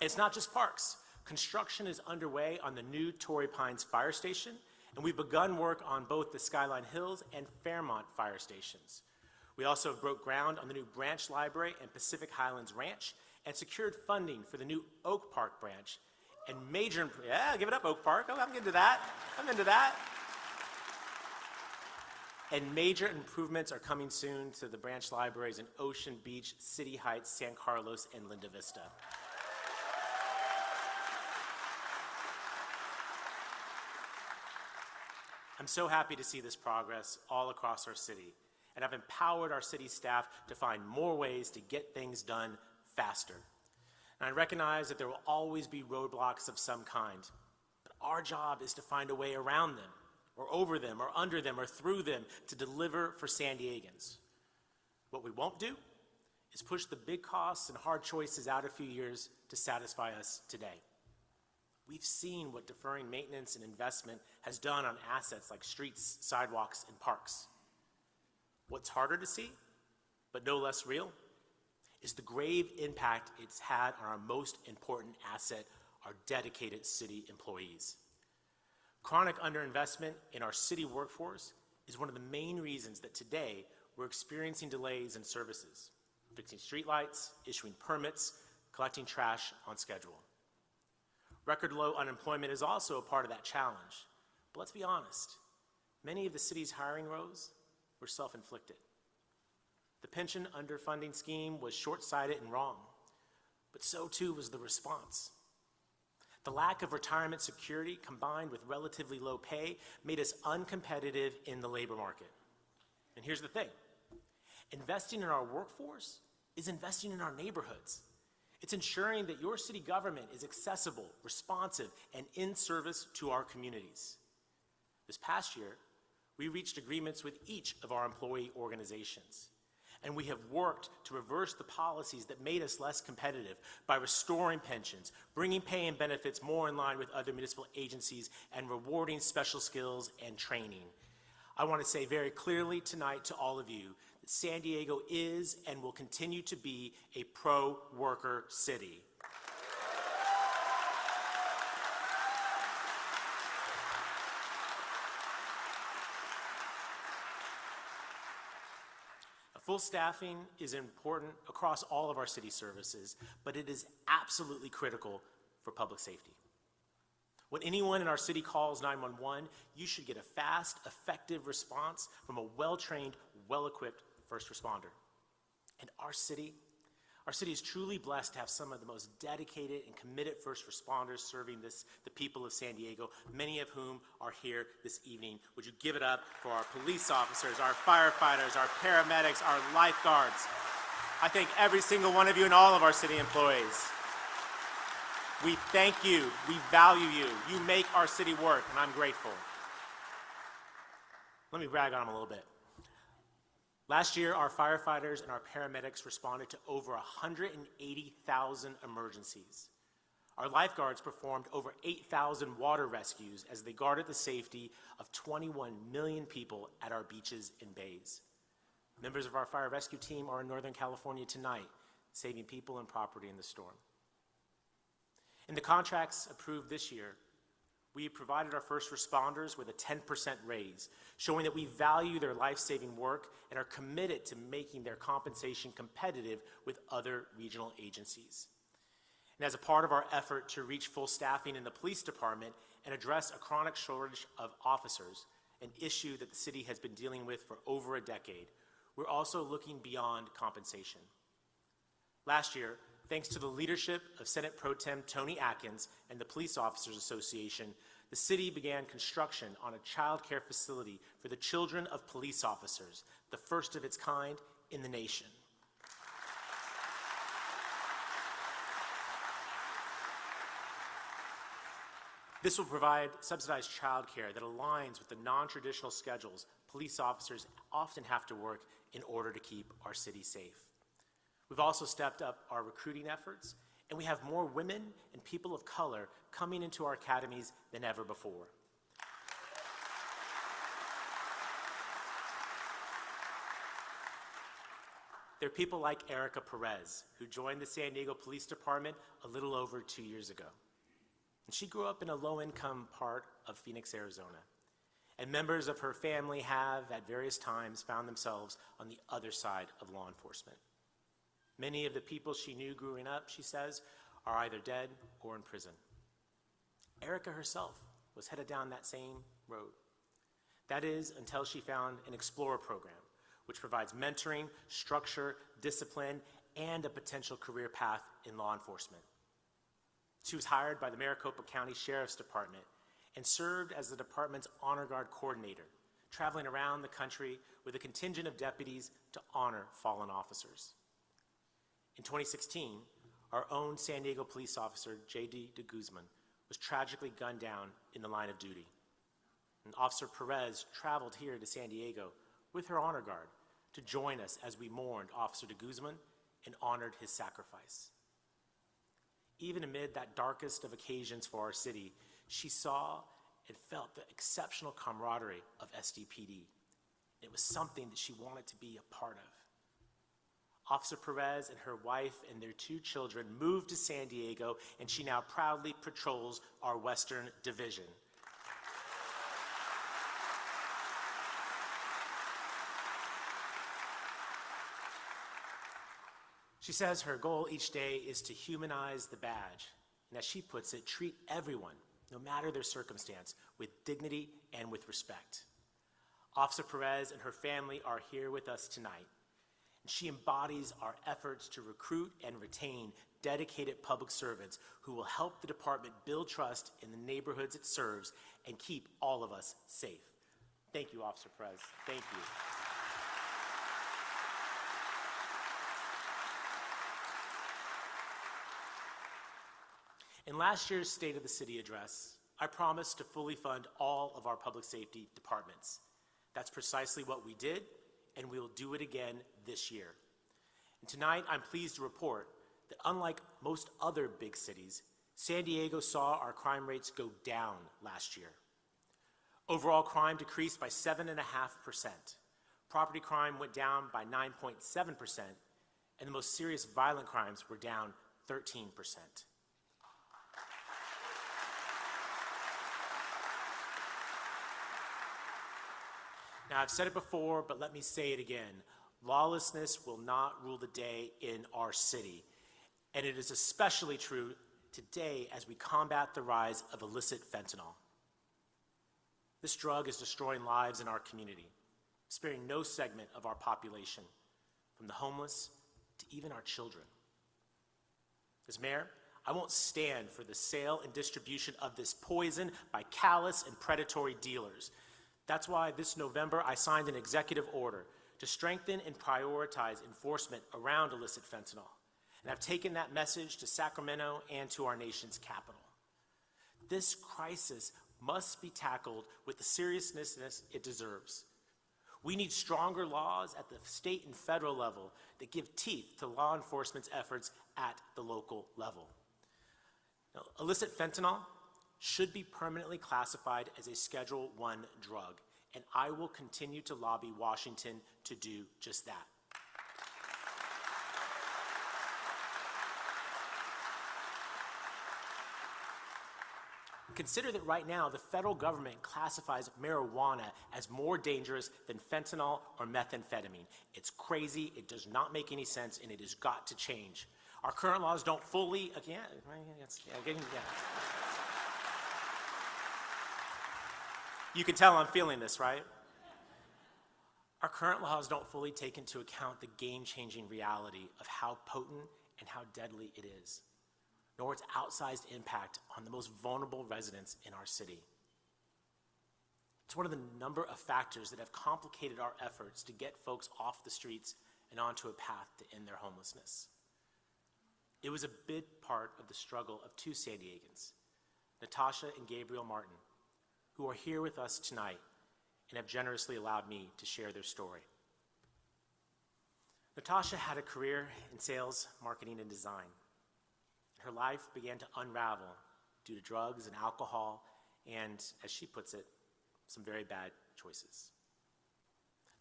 It's not just parks. Construction is underway on the new Torrey Pines Fire Station, and we've begun work on both the Skyline Hills and Fairmont fire stations. We also broke ground on the new Branch Library and Pacific Highlands Ranch and secured funding for the new Oak Park branch And yeah, give it up, Oak Park. Oh, I'm into that. I'm into that. And major improvements are coming soon to the branch libraries in Ocean Beach, City Heights, San Carlos, and Linda Vista. I'm so happy to see this progress all across our city, and I've empowered our city staff to find more ways to get things done faster. And I recognize that there will always be roadblocks of some kind, but our job is to find a way around them, or over them, or under them, or through them to deliver for San Diegans. What we won't do is push the big costs and hard choices out a few years to satisfy us today. We've seen what deferring maintenance and investment has done on assets like streets, sidewalks, and parks. What's harder to see, but no less real, is the grave impact it's had on our most important asset, our dedicated city employees. Chronic underinvestment in our city workforce is one of the main reasons that today we're experiencing delays in services, fixing streetlights, issuing permits, collecting trash on schedule. Record low unemployment is also a part of that challenge. But let's be honest, many of the city's hiring woes were self-inflicted. The pension underfunding scheme was short-sighted and wrong, but so too was the response. The lack of retirement security combined with relatively low pay made us uncompetitive in the labor market. And here's the thing, investing in our workforce is investing in our neighborhoods. It's ensuring that your city government is accessible, responsive, and in service to our communities. This past year, we reached agreements with each of our employee organizations, and we have worked to reverse the policies that made us less competitive by restoring pensions, bringing pay and benefits more in line with other municipal agencies, and rewarding special skills and training. I want to say very clearly tonight to all of you that San Diego is and will continue to be a pro-worker city. Full staffing is important across all of our city services, but it is absolutely critical for public safety. When anyone in our city calls 911, you should get a fast, effective response from a well-trained, well-equipped first responder. And our city is truly blessed to have some of the most dedicated and committed first responders serving the people of San Diego, many of whom are here this evening. Would you give it up for our police officers, our firefighters, our paramedics, our lifeguards? I thank every single one of you and all of our city employees. We thank you, we value you. You make our city work, and I'm grateful. Let me brag on them a little bit. Last year, our firefighters and our paramedics responded to over 180,000 emergencies. Our lifeguards performed over 8,000 water rescues as they guarded the safety of 21 million people at our beaches and bays. Members of our fire rescue team are in Northern California tonight, saving people and property in the storm. In the contracts approved this year, we provided our first responders with a 10% raise, showing that we value their life-saving work and are committed to making their compensation competitive with other regional agencies. And as a part of our effort to reach full staffing in the police department and address a chronic shortage of officers, an issue that the city has been dealing with for over a decade, we're also looking beyond compensation. Last year, thanks to the leadership of Senate Pro Tem Tony Atkins and the Police Officers Association, the city began construction on a child care facility for the children of police officers, the first of its kind in the nation. This will provide subsidized child care that aligns with the non-traditional schedules police officers often have to work in order to keep our city safe. We've also stepped up our recruiting efforts, and we have more women and people of color coming into our academies than ever before. There are people like Erica Perez, who joined the San Diego Police Department a little over 2 years ago. And she grew up in a low-income part of Phoenix, Arizona. And members of her family have, at various times, found themselves on the other side of law enforcement. Many of the people she knew growing up, she says, are either dead or in prison. Erica herself was headed down that same road. That is, until she found an Explorer program, which provides mentoring, structure, discipline, and a potential career path in law enforcement. She was hired by the Maricopa County Sheriff's Department and served as the department's honor guard coordinator, traveling around the country with a contingent of deputies to honor fallen officers. In 2016, our own San Diego police officer, J.D. de Guzman, was tragically gunned down in the line of duty. And Officer Perez traveled here to San Diego with her honor guard to join us as we mourned Officer de Guzman and honored his sacrifice. Even amid that darkest of occasions for our city, she saw and felt the exceptional camaraderie of SDPD. It was something that she wanted to be a part of. Officer Perez and her wife and their 2 children moved to San Diego, and she now proudly patrols our Western Division. She says her goal each day is to humanize the badge, and as she puts it, treat everyone, no matter their circumstance, with dignity and with respect. Officer Perez and her family are here with us tonight, and she embodies our efforts to recruit and retain dedicated public servants who will help the department build trust in the neighborhoods it serves and keep all of us safe. Thank you, Officer Perez. Thank you. In last year's State of the City address, I promised to fully fund all of our public safety departments. That's precisely what we did, and we will do it again this year. And tonight, I'm pleased to report that unlike most other big cities, San Diego saw our crime rates go down last year. Overall crime decreased by 7.5%. Property crime went down by 9.7%, and the most serious violent crimes were down 13%. Now, I've said it before, but let me say it again. Lawlessness will not rule the day in our city. And it is especially true today as we combat the rise of illicit fentanyl. This drug is destroying lives in our community, sparing no segment of our population, from the homeless to even our children. As mayor, I won't stand for the sale and distribution of this poison by callous and predatory dealers. That's why this November I signed an executive order to strengthen and prioritize enforcement around illicit fentanyl. And I've taken that message to Sacramento and to our nation's capital. This crisis must be tackled with the seriousness it deserves. We need stronger laws at the state and federal level that give teeth to law enforcement's efforts at the local level. Now, illicit fentanyl should be permanently classified as a Schedule I drug, and I will continue to lobby Washington to do just that. Consider that right now the federal government classifies marijuana as more dangerous than fentanyl or methamphetamine. It's crazy, it does not make any sense, and it has got to change. Our current laws don't fully, You can tell I'm feeling this, right? Our current laws don't fully take into account the game-changing reality of how potent and how deadly it is, nor its outsized impact on the most vulnerable residents in our city. It's one of the number of factors that have complicated our efforts to get folks off the streets and onto a path to end their homelessness. It was a big part of the struggle of 2 San Diegans, Natasha and Gabriel Martin, who are here with us tonight and have generously allowed me to share their story. Natasha had a career in sales, marketing, and design. Her life began to unravel due to drugs and alcohol and, as she puts it, some very bad choices.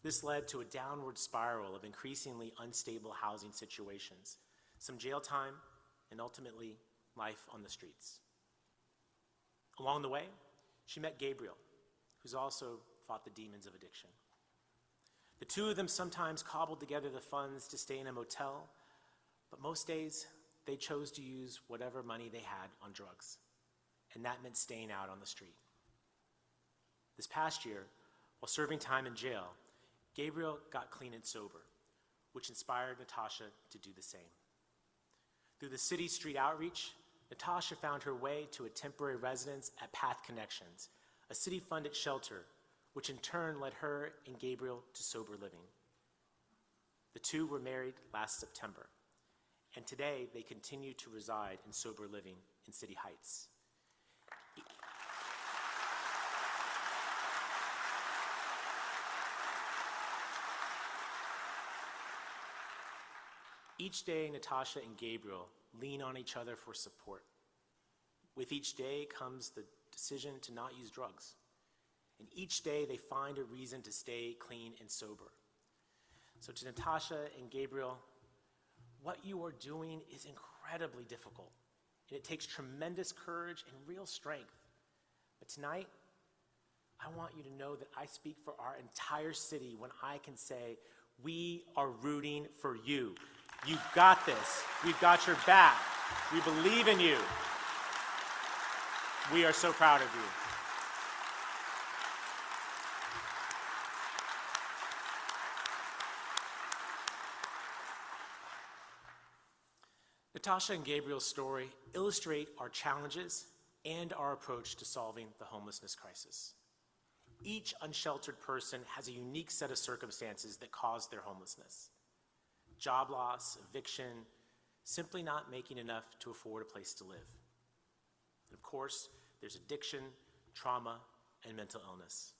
This led to a downward spiral of increasingly unstable housing situations, some jail time, and ultimately life on the streets. Along the way, she met Gabriel, who's also fought the demons of addiction. The 2 of them sometimes cobbled together the funds to stay in a motel, but most days they chose to use whatever money they had on drugs. and that meant staying out on the street. This past year, while serving time in jail, Gabriel got clean and sober, which inspired Natasha to do the same. Through the city's street outreach, Natasha found her way to a temporary residence at Path Connections, a city-funded shelter, which in turn led her and Gabriel to sober living. The two were married last September, and today they continue to reside in sober living in City Heights. Each day, Natasha and Gabriel lean on each other for support. With each day comes the decision to not use drugs. And each day they find a reason to stay clean and sober. So to Natasha and Gabriel, what you are doing is incredibly difficult. And it takes tremendous courage and real strength. But tonight, I want you to know that I speak for our entire city when I can say, we are rooting for you. You've got this. We've got your back. We believe in you. We are so proud of you. Natasha and Gabriel's story illustrate our challenges and our approach to solving the homelessness crisis. Each unsheltered person has a unique set of circumstances that cause their homelessness. Job loss, eviction, simply not making enough to afford a place to live. And of course, there's addiction, trauma, and mental illness.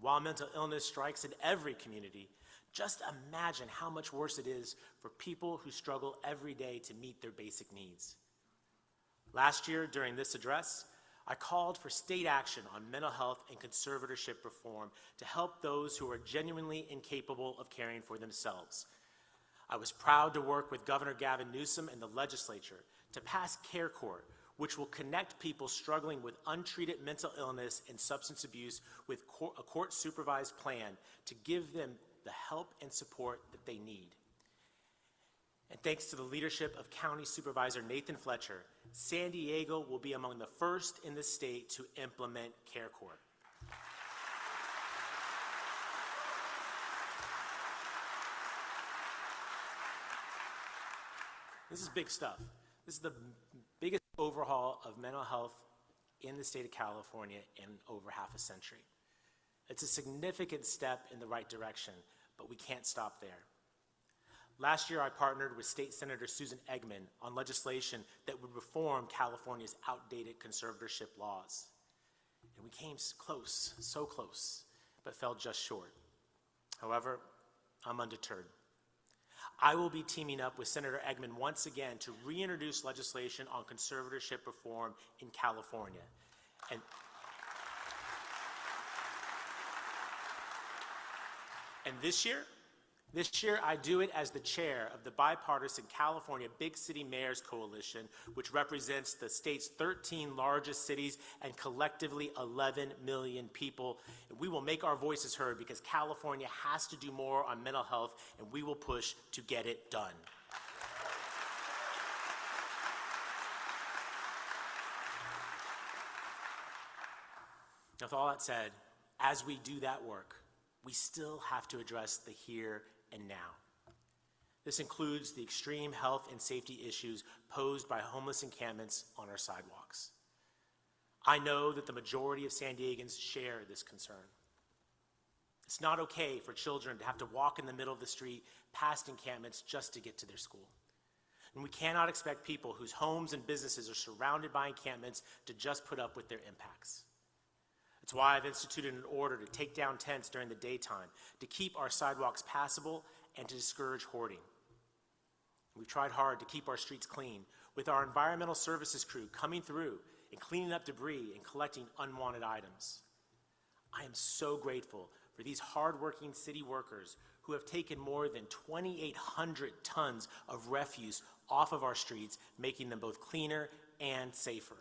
While mental illness strikes in every community, just imagine how much worse it is for people who struggle every day to meet their basic needs. Last year, during this address, I called for state action on mental health and conservatorship reform to help those who are genuinely incapable of caring for themselves. I was proud to work with Governor Gavin Newsom and the legislature to pass Care Court, which will connect people struggling with untreated mental illness and substance abuse with a court-supervised plan to give them the help and support that they need. And thanks to the leadership of County Supervisor Nathan Fletcher, San Diego will be among the first in the state to implement Care Court. This is big stuff. This is the biggest overhaul of mental health in the state of California in over half a century. It's a significant step in the right direction, but we can't stop there. Last year, I partnered with State Senator Susan Eggman on legislation that would reform California's outdated conservatorship laws. And we came close, so close, but fell just short. However, I'm undeterred. I will be teaming up with Senator Eggman once again to reintroduce legislation on conservatorship reform in California. And this year I do it as the chair of the bipartisan California Big City Mayors Coalition, which represents the state's 13 largest cities and collectively 11 million people. And we will make our voices heard because California has to do more on mental health, and we will push to get it done. With all that said, as we do that work, we still have to address the here and now. This includes the extreme health and safety issues posed by homeless encampments on our sidewalks. I know that the majority of San Diegans share this concern. It's not okay for children to have to walk in the middle of the street past encampments just to get to their school. And we cannot expect people whose homes and businesses are surrounded by encampments to just put up with their impacts. It's why I've instituted an order to take down tents during the daytime, to keep our sidewalks passable, and to discourage hoarding. We've tried hard to keep our streets clean, with our environmental services crew coming through and cleaning up debris and collecting unwanted items. I am so grateful for these hardworking city workers who have taken more than 2,800 tons of refuse off of our streets, making them both cleaner and safer.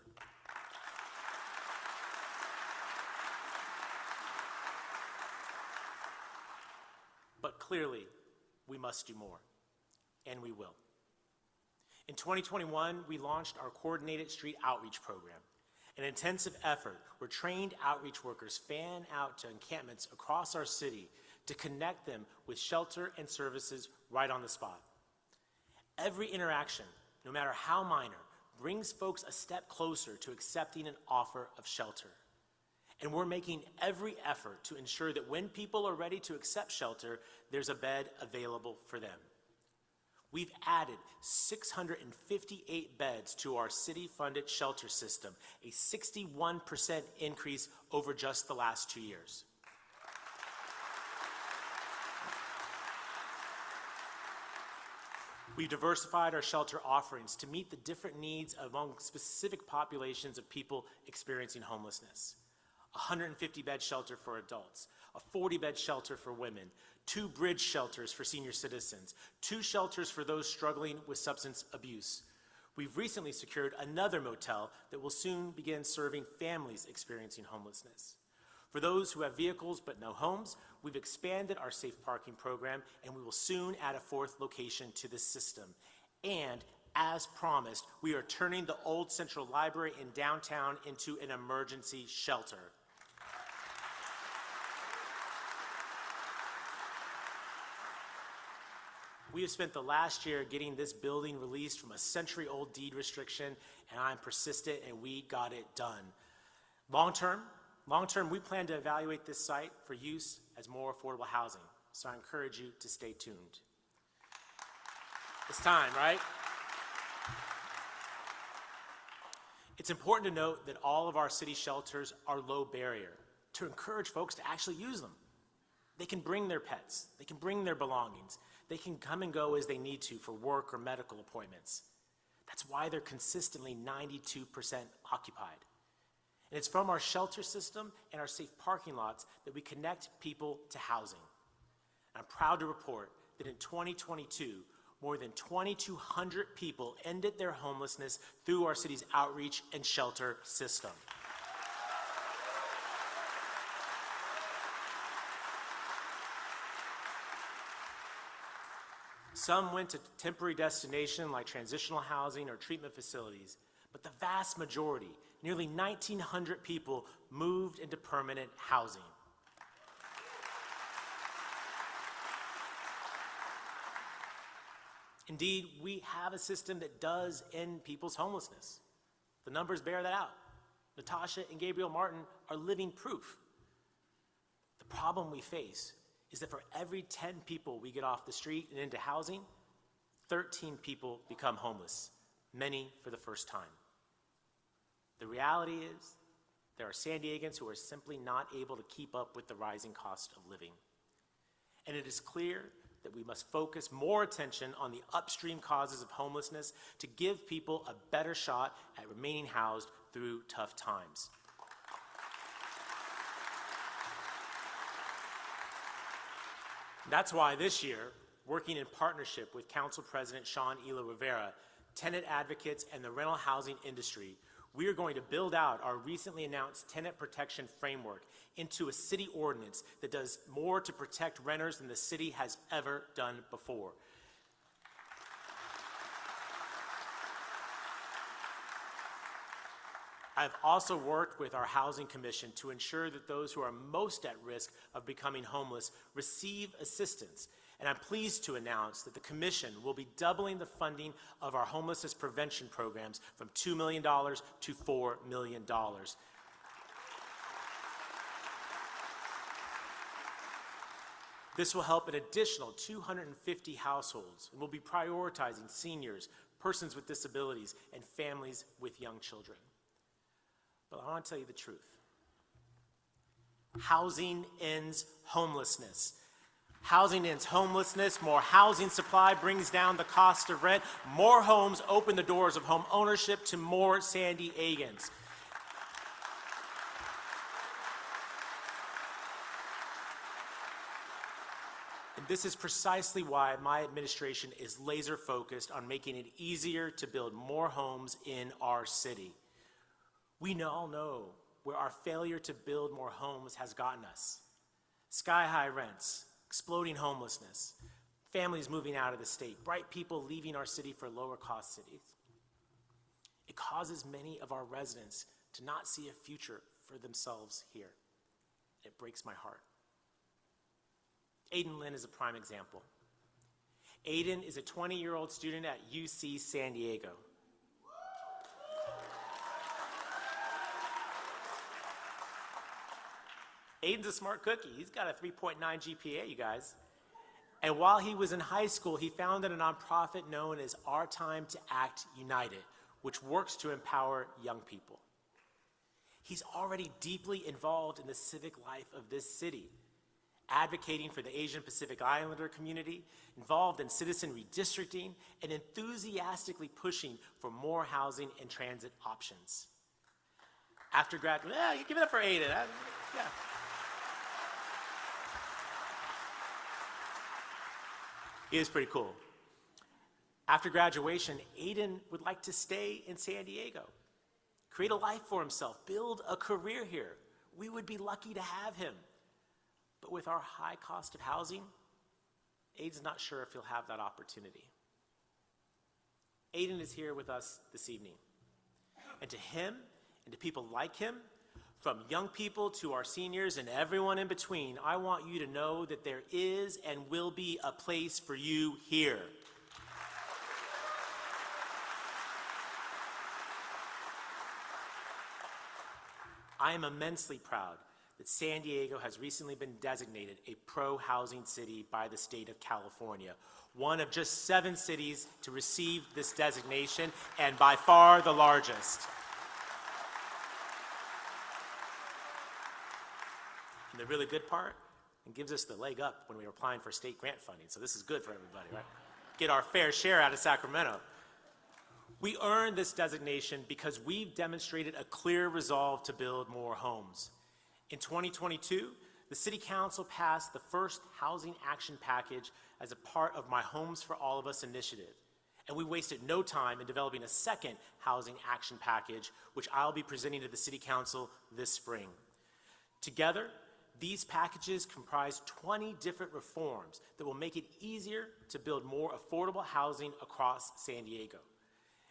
But clearly, we must do more, and we will. In 2021, we launched our Coordinated Street Outreach Program. An intensive effort where trained outreach workers fan out to encampments across our city to connect them with shelter and services right on the spot. Every interaction, no matter how minor, brings folks a step closer to accepting an offer of shelter. And we're making every effort to ensure that when people are ready to accept shelter, there's a bed available for them. We've added 658 beds to our city-funded shelter system, a 61% increase over just the last 2 years. We've diversified our shelter offerings to meet the different needs among specific populations of people experiencing homelessness. A 150-bed shelter for adults, a 40-bed shelter for women, 2 bridge shelters for senior citizens, 2 shelters for those struggling with substance abuse. We've recently secured another motel that will soon begin serving families experiencing homelessness. For those who have vehicles but no homes, we've expanded our safe parking program, and we will soon add a 4th location to this system. And as promised, we are turning the old Central Library in downtown into an emergency shelter. We have spent the last year getting this building released from a century-old deed restriction, and I'm persistent, and we got it done. Long term, we plan to evaluate this site for use as more affordable housing, so I encourage you to stay tuned. It's time, right? It's important to note that all of our city shelters are low barrier to encourage folks to actually use them. They can bring their pets, they can bring their belongings, they can come and go as they need to for work or medical appointments. That's why they're consistently 92% occupied. And it's from our shelter system and our safe parking lots that we connect people to housing. And I'm proud to report that in 2022, more than 2,200 people ended their homelessness through our city's outreach and shelter system. Some went to temporary destination like transitional housing or treatment facilities, but the vast majority, nearly 1,900 people, moved into permanent housing. Indeed, we have a system that does end people's homelessness. The numbers bear that out. Natasha and Gabriel Martin are living proof. The problem we face is that for every 10 people we get off the street and into housing, 13 people become homeless, many for the first time. The reality is there are San Diegans who are simply not able to keep up with the rising cost of living. And it is clear that we must focus more attention on the upstream causes of homelessness to give people a better shot at remaining housed through tough times. That's why this year, working in partnership with Council President Sean Ela Rivera, tenant advocates, and the rental housing industry, we are going to build out our recently announced tenant protection framework into a city ordinance that does more to protect renters than the city has ever done before. I've also worked with our Housing Commission to ensure that those who are most at risk of becoming homeless receive assistance. And I'm pleased to announce that the Commission will be doubling the funding of our homelessness prevention programs from $2 million to $4 million. This will help an additional 250 households and will be prioritizing seniors, persons with disabilities, and families with young children. But I want to tell you the truth. Housing ends homelessness. Housing ends homelessness. More housing supply brings down the cost of rent. More homes open the doors of home ownership to more San Diegans. And this is precisely why my administration is laser focused on making it easier to build more homes in our city. We all know where our failure to build more homes has gotten us. Sky-high rents, exploding homelessness, families moving out of the state, bright people leaving our city for lower-cost cities. It causes many of our residents to not see a future for themselves here. It breaks my heart. Aiden Lin is a prime example. Aiden is a 20-year-old student at UC San Diego. Aiden's a smart cookie. He's got a 3.9 GPA, you guys. And while he was in high school, he founded a nonprofit known as Our Time to Act United, which works to empower young people. He's already deeply involved in the civic life of this city, advocating for the Asian Pacific Islander community, involved in citizen redistricting, and enthusiastically pushing for more housing and transit options. After graduation, give it up for Aiden. Yeah. He is pretty cool. After graduation, Aiden would like to stay in San Diego, create a life for himself, build a career here. We would be lucky to have him. But with our high cost of housing, Aiden's not sure if he'll have that opportunity. Aiden is here with us this evening. And to him and to people like him, from young people to our seniors and everyone in between, I want you to know that there is and will be a place for you here. I am immensely proud that San Diego has recently been designated a pro-housing city by the state of California, one of just 7 cities to receive this designation, and by far the largest. And the really good part, it gives us the leg up when we were applying for state grant funding, so this is good for everybody, right? Get our fair share out of Sacramento. We earned this designation because we've demonstrated a clear resolve to build more homes. In 2022, the City Council passed the first housing action package as a part of My Homes for All of Us initiative. And we wasted no time in developing a second housing action package, which I'll be presenting to the City Council this spring. Together, these packages comprise 20 different reforms that will make it easier to build more affordable housing across San Diego.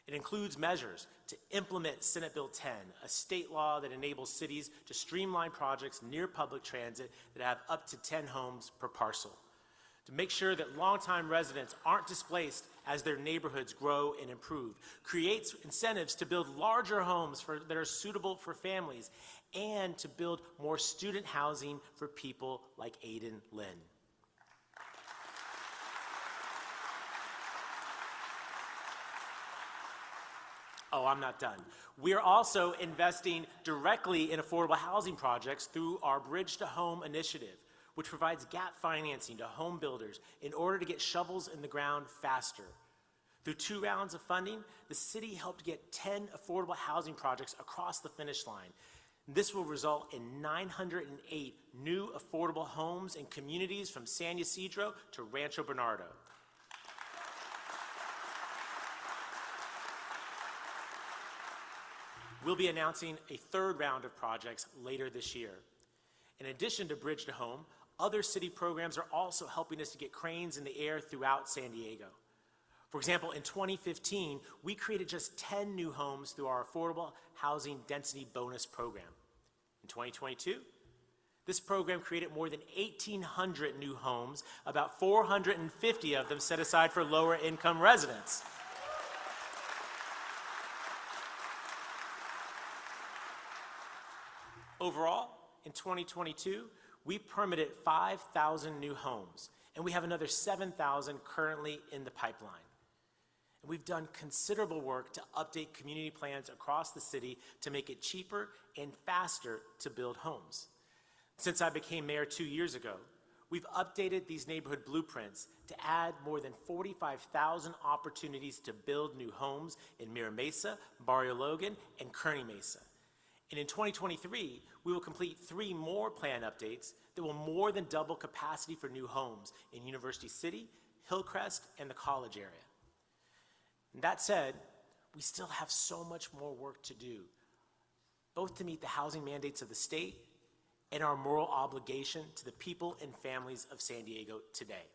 It includes measures to implement Senate Bill 10, a state law that enables cities to streamline projects near public transit that have up to 10 homes per parcel, to make sure that longtime residents aren't displaced as their neighborhoods grow and improve, creates incentives to build larger homes that are suitable for families, and to build more student housing for people like Aiden Lin. Oh, I'm not done. We are also investing directly in affordable housing projects through our Bridge to Home initiative, which provides gap financing to home builders in order to get shovels in the ground faster. Through 2 rounds of funding, the city helped get 10 affordable housing projects across the finish line. This will result in 908 new affordable homes in communities from San Ysidro to Rancho Bernardo. We'll be announcing a 3rd round of projects later this year. In addition to Bridge to Home, other city programs are also helping us to get cranes in the air throughout San Diego. For example, in 2015, we created just 10 new homes through our Affordable Housing Density Bonus program. In 2022, this program created more than 1,800 new homes, about 450 of them set aside for lower income residents. Overall, in 2022, we permitted 5,000 new homes, and we have another 7,000 currently in the pipeline. And we've done considerable work to update community plans across the city to make it cheaper and faster to build homes. Since I became mayor 2 years ago, we've updated these neighborhood blueprints to add more than 45,000 opportunities to build new homes in Mira Mesa, Barrio Logan, and Kearny Mesa. And in 2023, we will complete 3 more plan updates that will more than double capacity for new homes in University City, Hillcrest, and the College area. And that said, we still have so much more work to do, both to meet the housing mandates of the state and our moral obligation to the people and families of San Diego today.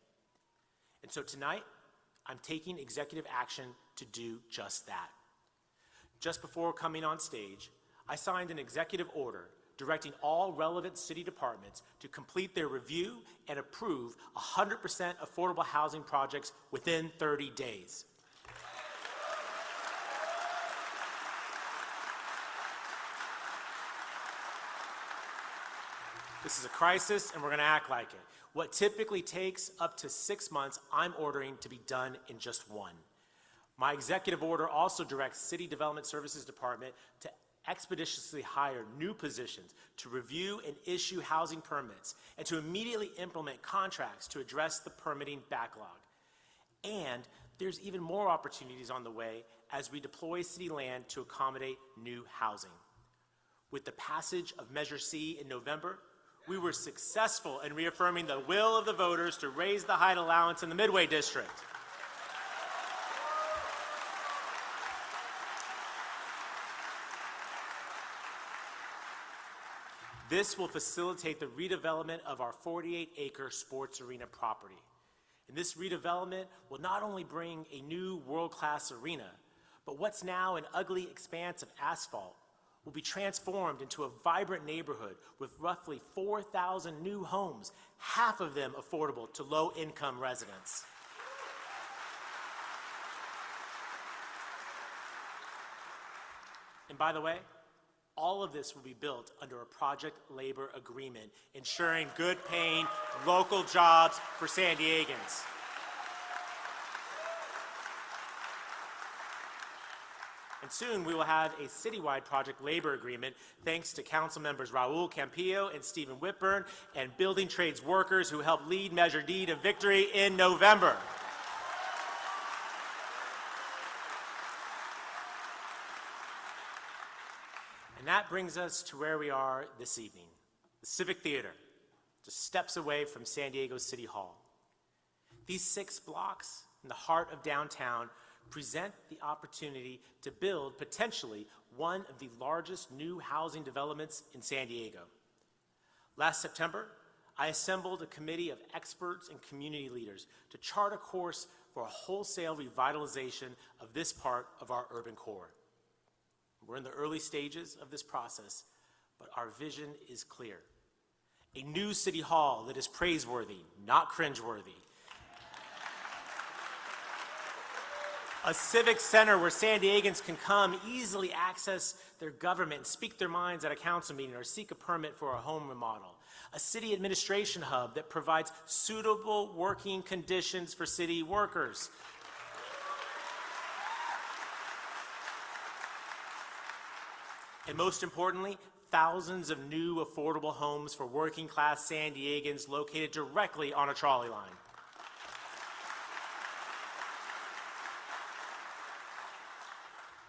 And so tonight, I'm taking executive action to do just that. Just before coming on stage, I signed an executive order directing all relevant city departments to complete their review and approve 100% affordable housing projects within 30 days. This is a crisis, and we're going to act like it. What typically takes up to 6 months, I'm ordering to be done in just 1. My executive order also directs City Development Services Department to expeditiously hire new positions, to review and issue housing permits, and to immediately implement contracts to address the permitting backlog. And there's even more opportunities on the way as we deploy city land to accommodate new housing. With the passage of Measure C in November, we were successful in reaffirming the will of the voters to raise the height allowance in the Midway District. This will facilitate the redevelopment of our 48-acre sports arena property. And this redevelopment will not only bring a new world-class arena, but what's now an ugly expanse of asphalt will be transformed into a vibrant neighborhood with roughly 4,000 new homes, half of them affordable to low-income residents. And by the way, all of this will be built under a project labor agreement, ensuring good-paying local jobs for San Diegans. And soon we will have a citywide project labor agreement thanks to council members Raul Campillo and Stephen Whitburn and building trades workers who helped lead Measure D to victory in November. And that brings us to where we are this evening, the Civic Theater, just steps away from San Diego City Hall. These 6 blocks in the heart of downtown present the opportunity to build potentially one of the largest new housing developments in San Diego. Last September, I assembled a committee of experts and community leaders to chart a course for a wholesale revitalization of this part of our urban core. We're in the early stages of this process, but our vision is clear. A new city hall that is praiseworthy, not cringeworthy. A civic center where San Diegans can come easily access their government and speak their minds at a council meeting or seek a permit for a home remodel. A city administration hub that provides suitable working conditions for city workers. And most importantly, thousands of new affordable homes for working class San Diegans located directly on a trolley line.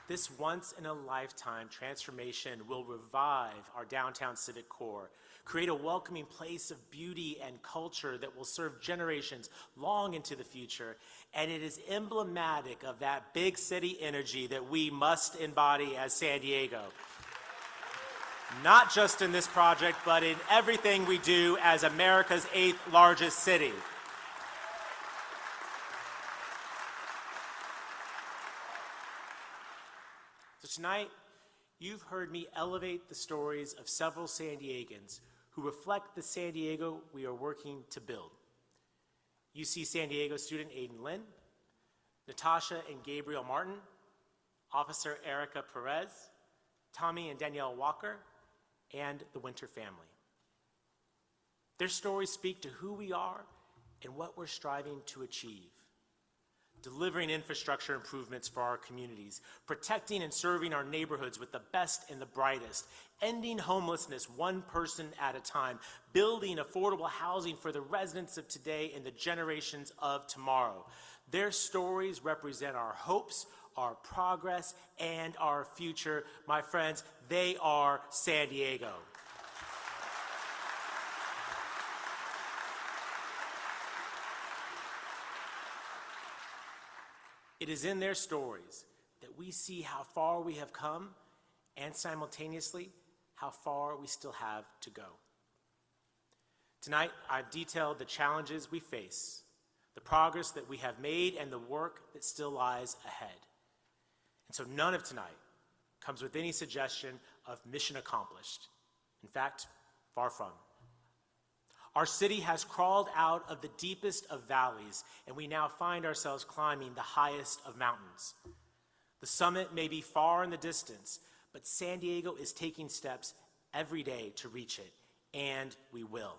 This once-in-a-lifetime transformation will revive our downtown civic core, create a welcoming place of beauty and culture that will serve generations long into the future, and it is emblematic of that big city energy that we must embody as San Diego. Not just in this project, but in everything we do as America's 8th largest city. So tonight, you've heard me elevate the stories of several San Diegans who reflect the San Diego we are working to build. UC San Diego student Aiden Lin, Natasha and Gabriel Martin, Officer Erica Perez, Tommy and Danielle Walker, and the Winter family. Their stories speak to who we are and what we're striving to achieve. Delivering infrastructure improvements for our communities, protecting and serving our neighborhoods with the best and the brightest, ending homelessness one person at a time, building affordable housing for the residents of today and the generations of tomorrow. Their stories represent our hopes, our progress, and our future. My friends, they are San Diego. It is in their stories that we see how far we have come and simultaneously how far we still have to go. Tonight, I've detailed the challenges we face, the progress that we have made, and the work that still lies ahead. And so none of tonight comes with any suggestion of mission accomplished. In fact, far from. Our city has crawled out of the deepest of valleys, and we now find ourselves climbing the highest of mountains. The summit may be far in the distance, but San Diego is taking steps every day to reach it, and we will.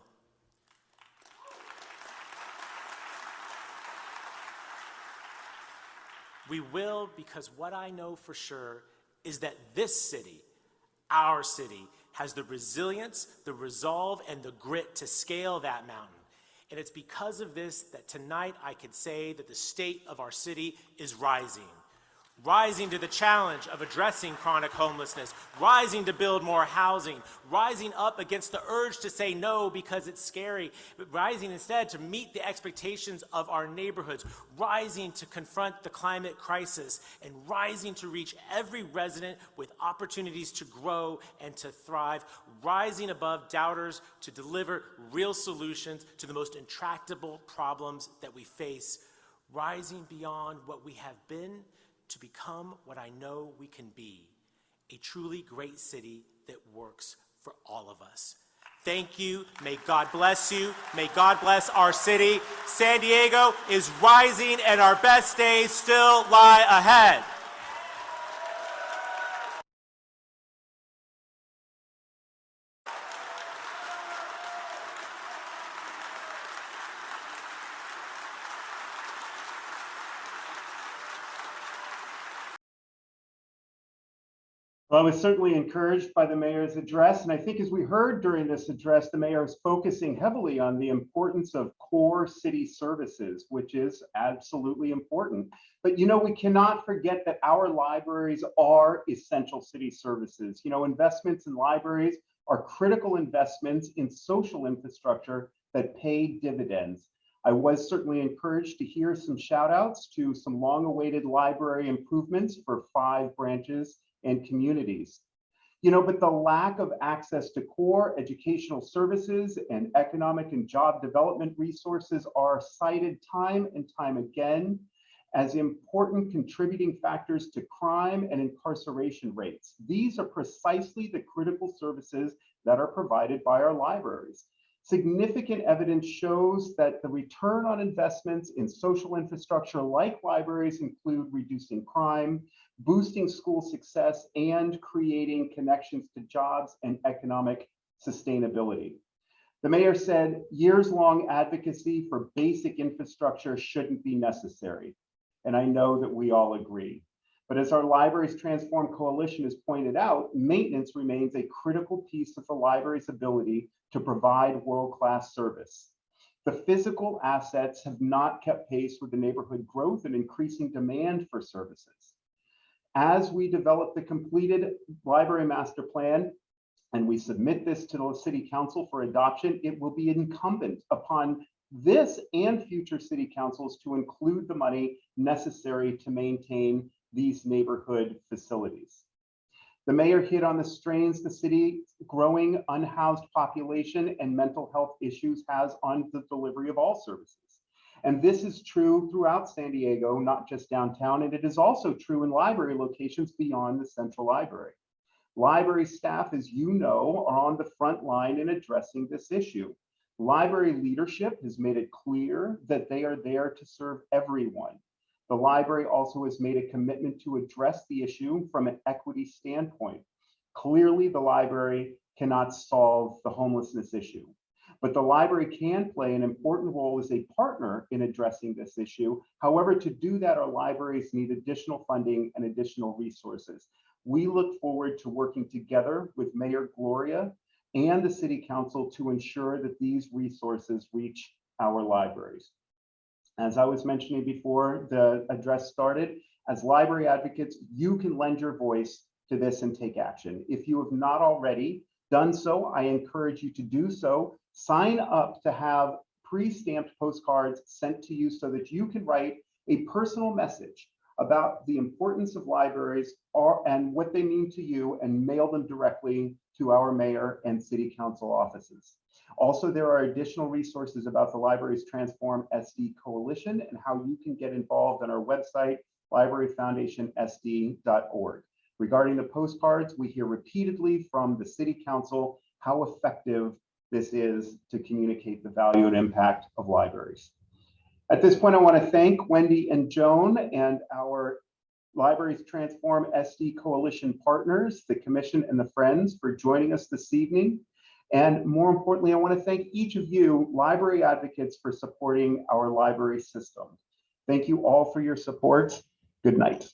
We will, because what I know for sure is that this city, our city, has the resilience, the resolve, and the grit to scale that mountain. And it's because of this that tonight I could say that the state of our city is rising. Rising to the challenge of addressing chronic homelessness, rising to build more housing, rising up against the urge to say no because it's scary, but rising instead to meet the expectations of our neighborhoods, rising to confront the climate crisis, and rising to reach every resident with opportunities to grow and to thrive, rising above doubters to deliver real solutions to the most intractable problems that we face, rising beyond what we have been to become what I know we can be, a truly great city that works for all of us. Thank you. May God bless you. May God bless our city. San Diego is rising, and our best days still lie ahead. Well, I was certainly encouraged by the mayor's address, and I think as we heard during this address, the mayor is focusing heavily on the importance of core city services, which is absolutely important. But you know, we cannot forget that our libraries are essential city services. You know, investments in libraries are critical investments in social infrastructure that pay dividends. I was certainly encouraged to hear some shout outs to some long-awaited library improvements for 5 branches and communities. You know, but the lack of access to core educational services and economic and job development resources are cited time and time again as important contributing factors to crime and incarceration rates. These are precisely the critical services that are provided by our libraries. Significant evidence shows that the return on investments in social infrastructure like libraries include reducing crime, boosting school success, and creating connections to jobs and economic sustainability. The mayor said years-long advocacy for basic infrastructure shouldn't be necessary. And I know that we all agree. But as our Libraries Transform Coalition has pointed out, maintenance remains a critical piece of the library's ability to provide world-class service. The physical assets have not kept pace with the neighborhood growth and increasing demand for services. As we develop the completed library master plan and we submit this to the city council for adoption, it will be incumbent upon this and future city councils to include the money necessary to maintain these neighborhood facilities. The mayor hit on the strains the city's growing unhoused population and mental health issues has on the delivery of all services. And this is true throughout San Diego, not just downtown, and it is also true in library locations beyond the central library. Library staff, as you know, are on the front line in addressing this issue. Library leadership has made it clear that they are there to serve everyone. The library also has made a commitment to address the issue from an equity standpoint. Clearly, the library cannot solve the homelessness issue, but the library can play an important role as a partner in addressing this issue. However, to do that, our libraries need additional funding and additional resources. We look forward to working together with Mayor Gloria and the City Council to ensure that these resources reach our libraries. As I was mentioning before the address started, as library advocates, you can lend your voice to this and take action. If you have not already done so, I encourage you to do so. Sign up to have pre-stamped postcards sent to you so that you can write a personal message about the importance of libraries and what they mean to you and mail them directly to our mayor and city council offices. Also, there are additional resources about the Libraries Transform SD Coalition and how you can get involved on our website, libraryfoundationsd.org. Regarding the postcards, we hear repeatedly from the City Council how effective this is to communicate the value and impact of libraries. At this point, I want to thank Wendy and Joan and our Libraries Transform SD Coalition partners, the Commission and the Friends, for joining us this evening. And more importantly, I want to thank each of you, library advocates, for supporting our library system. Thank you all for your support. Good night.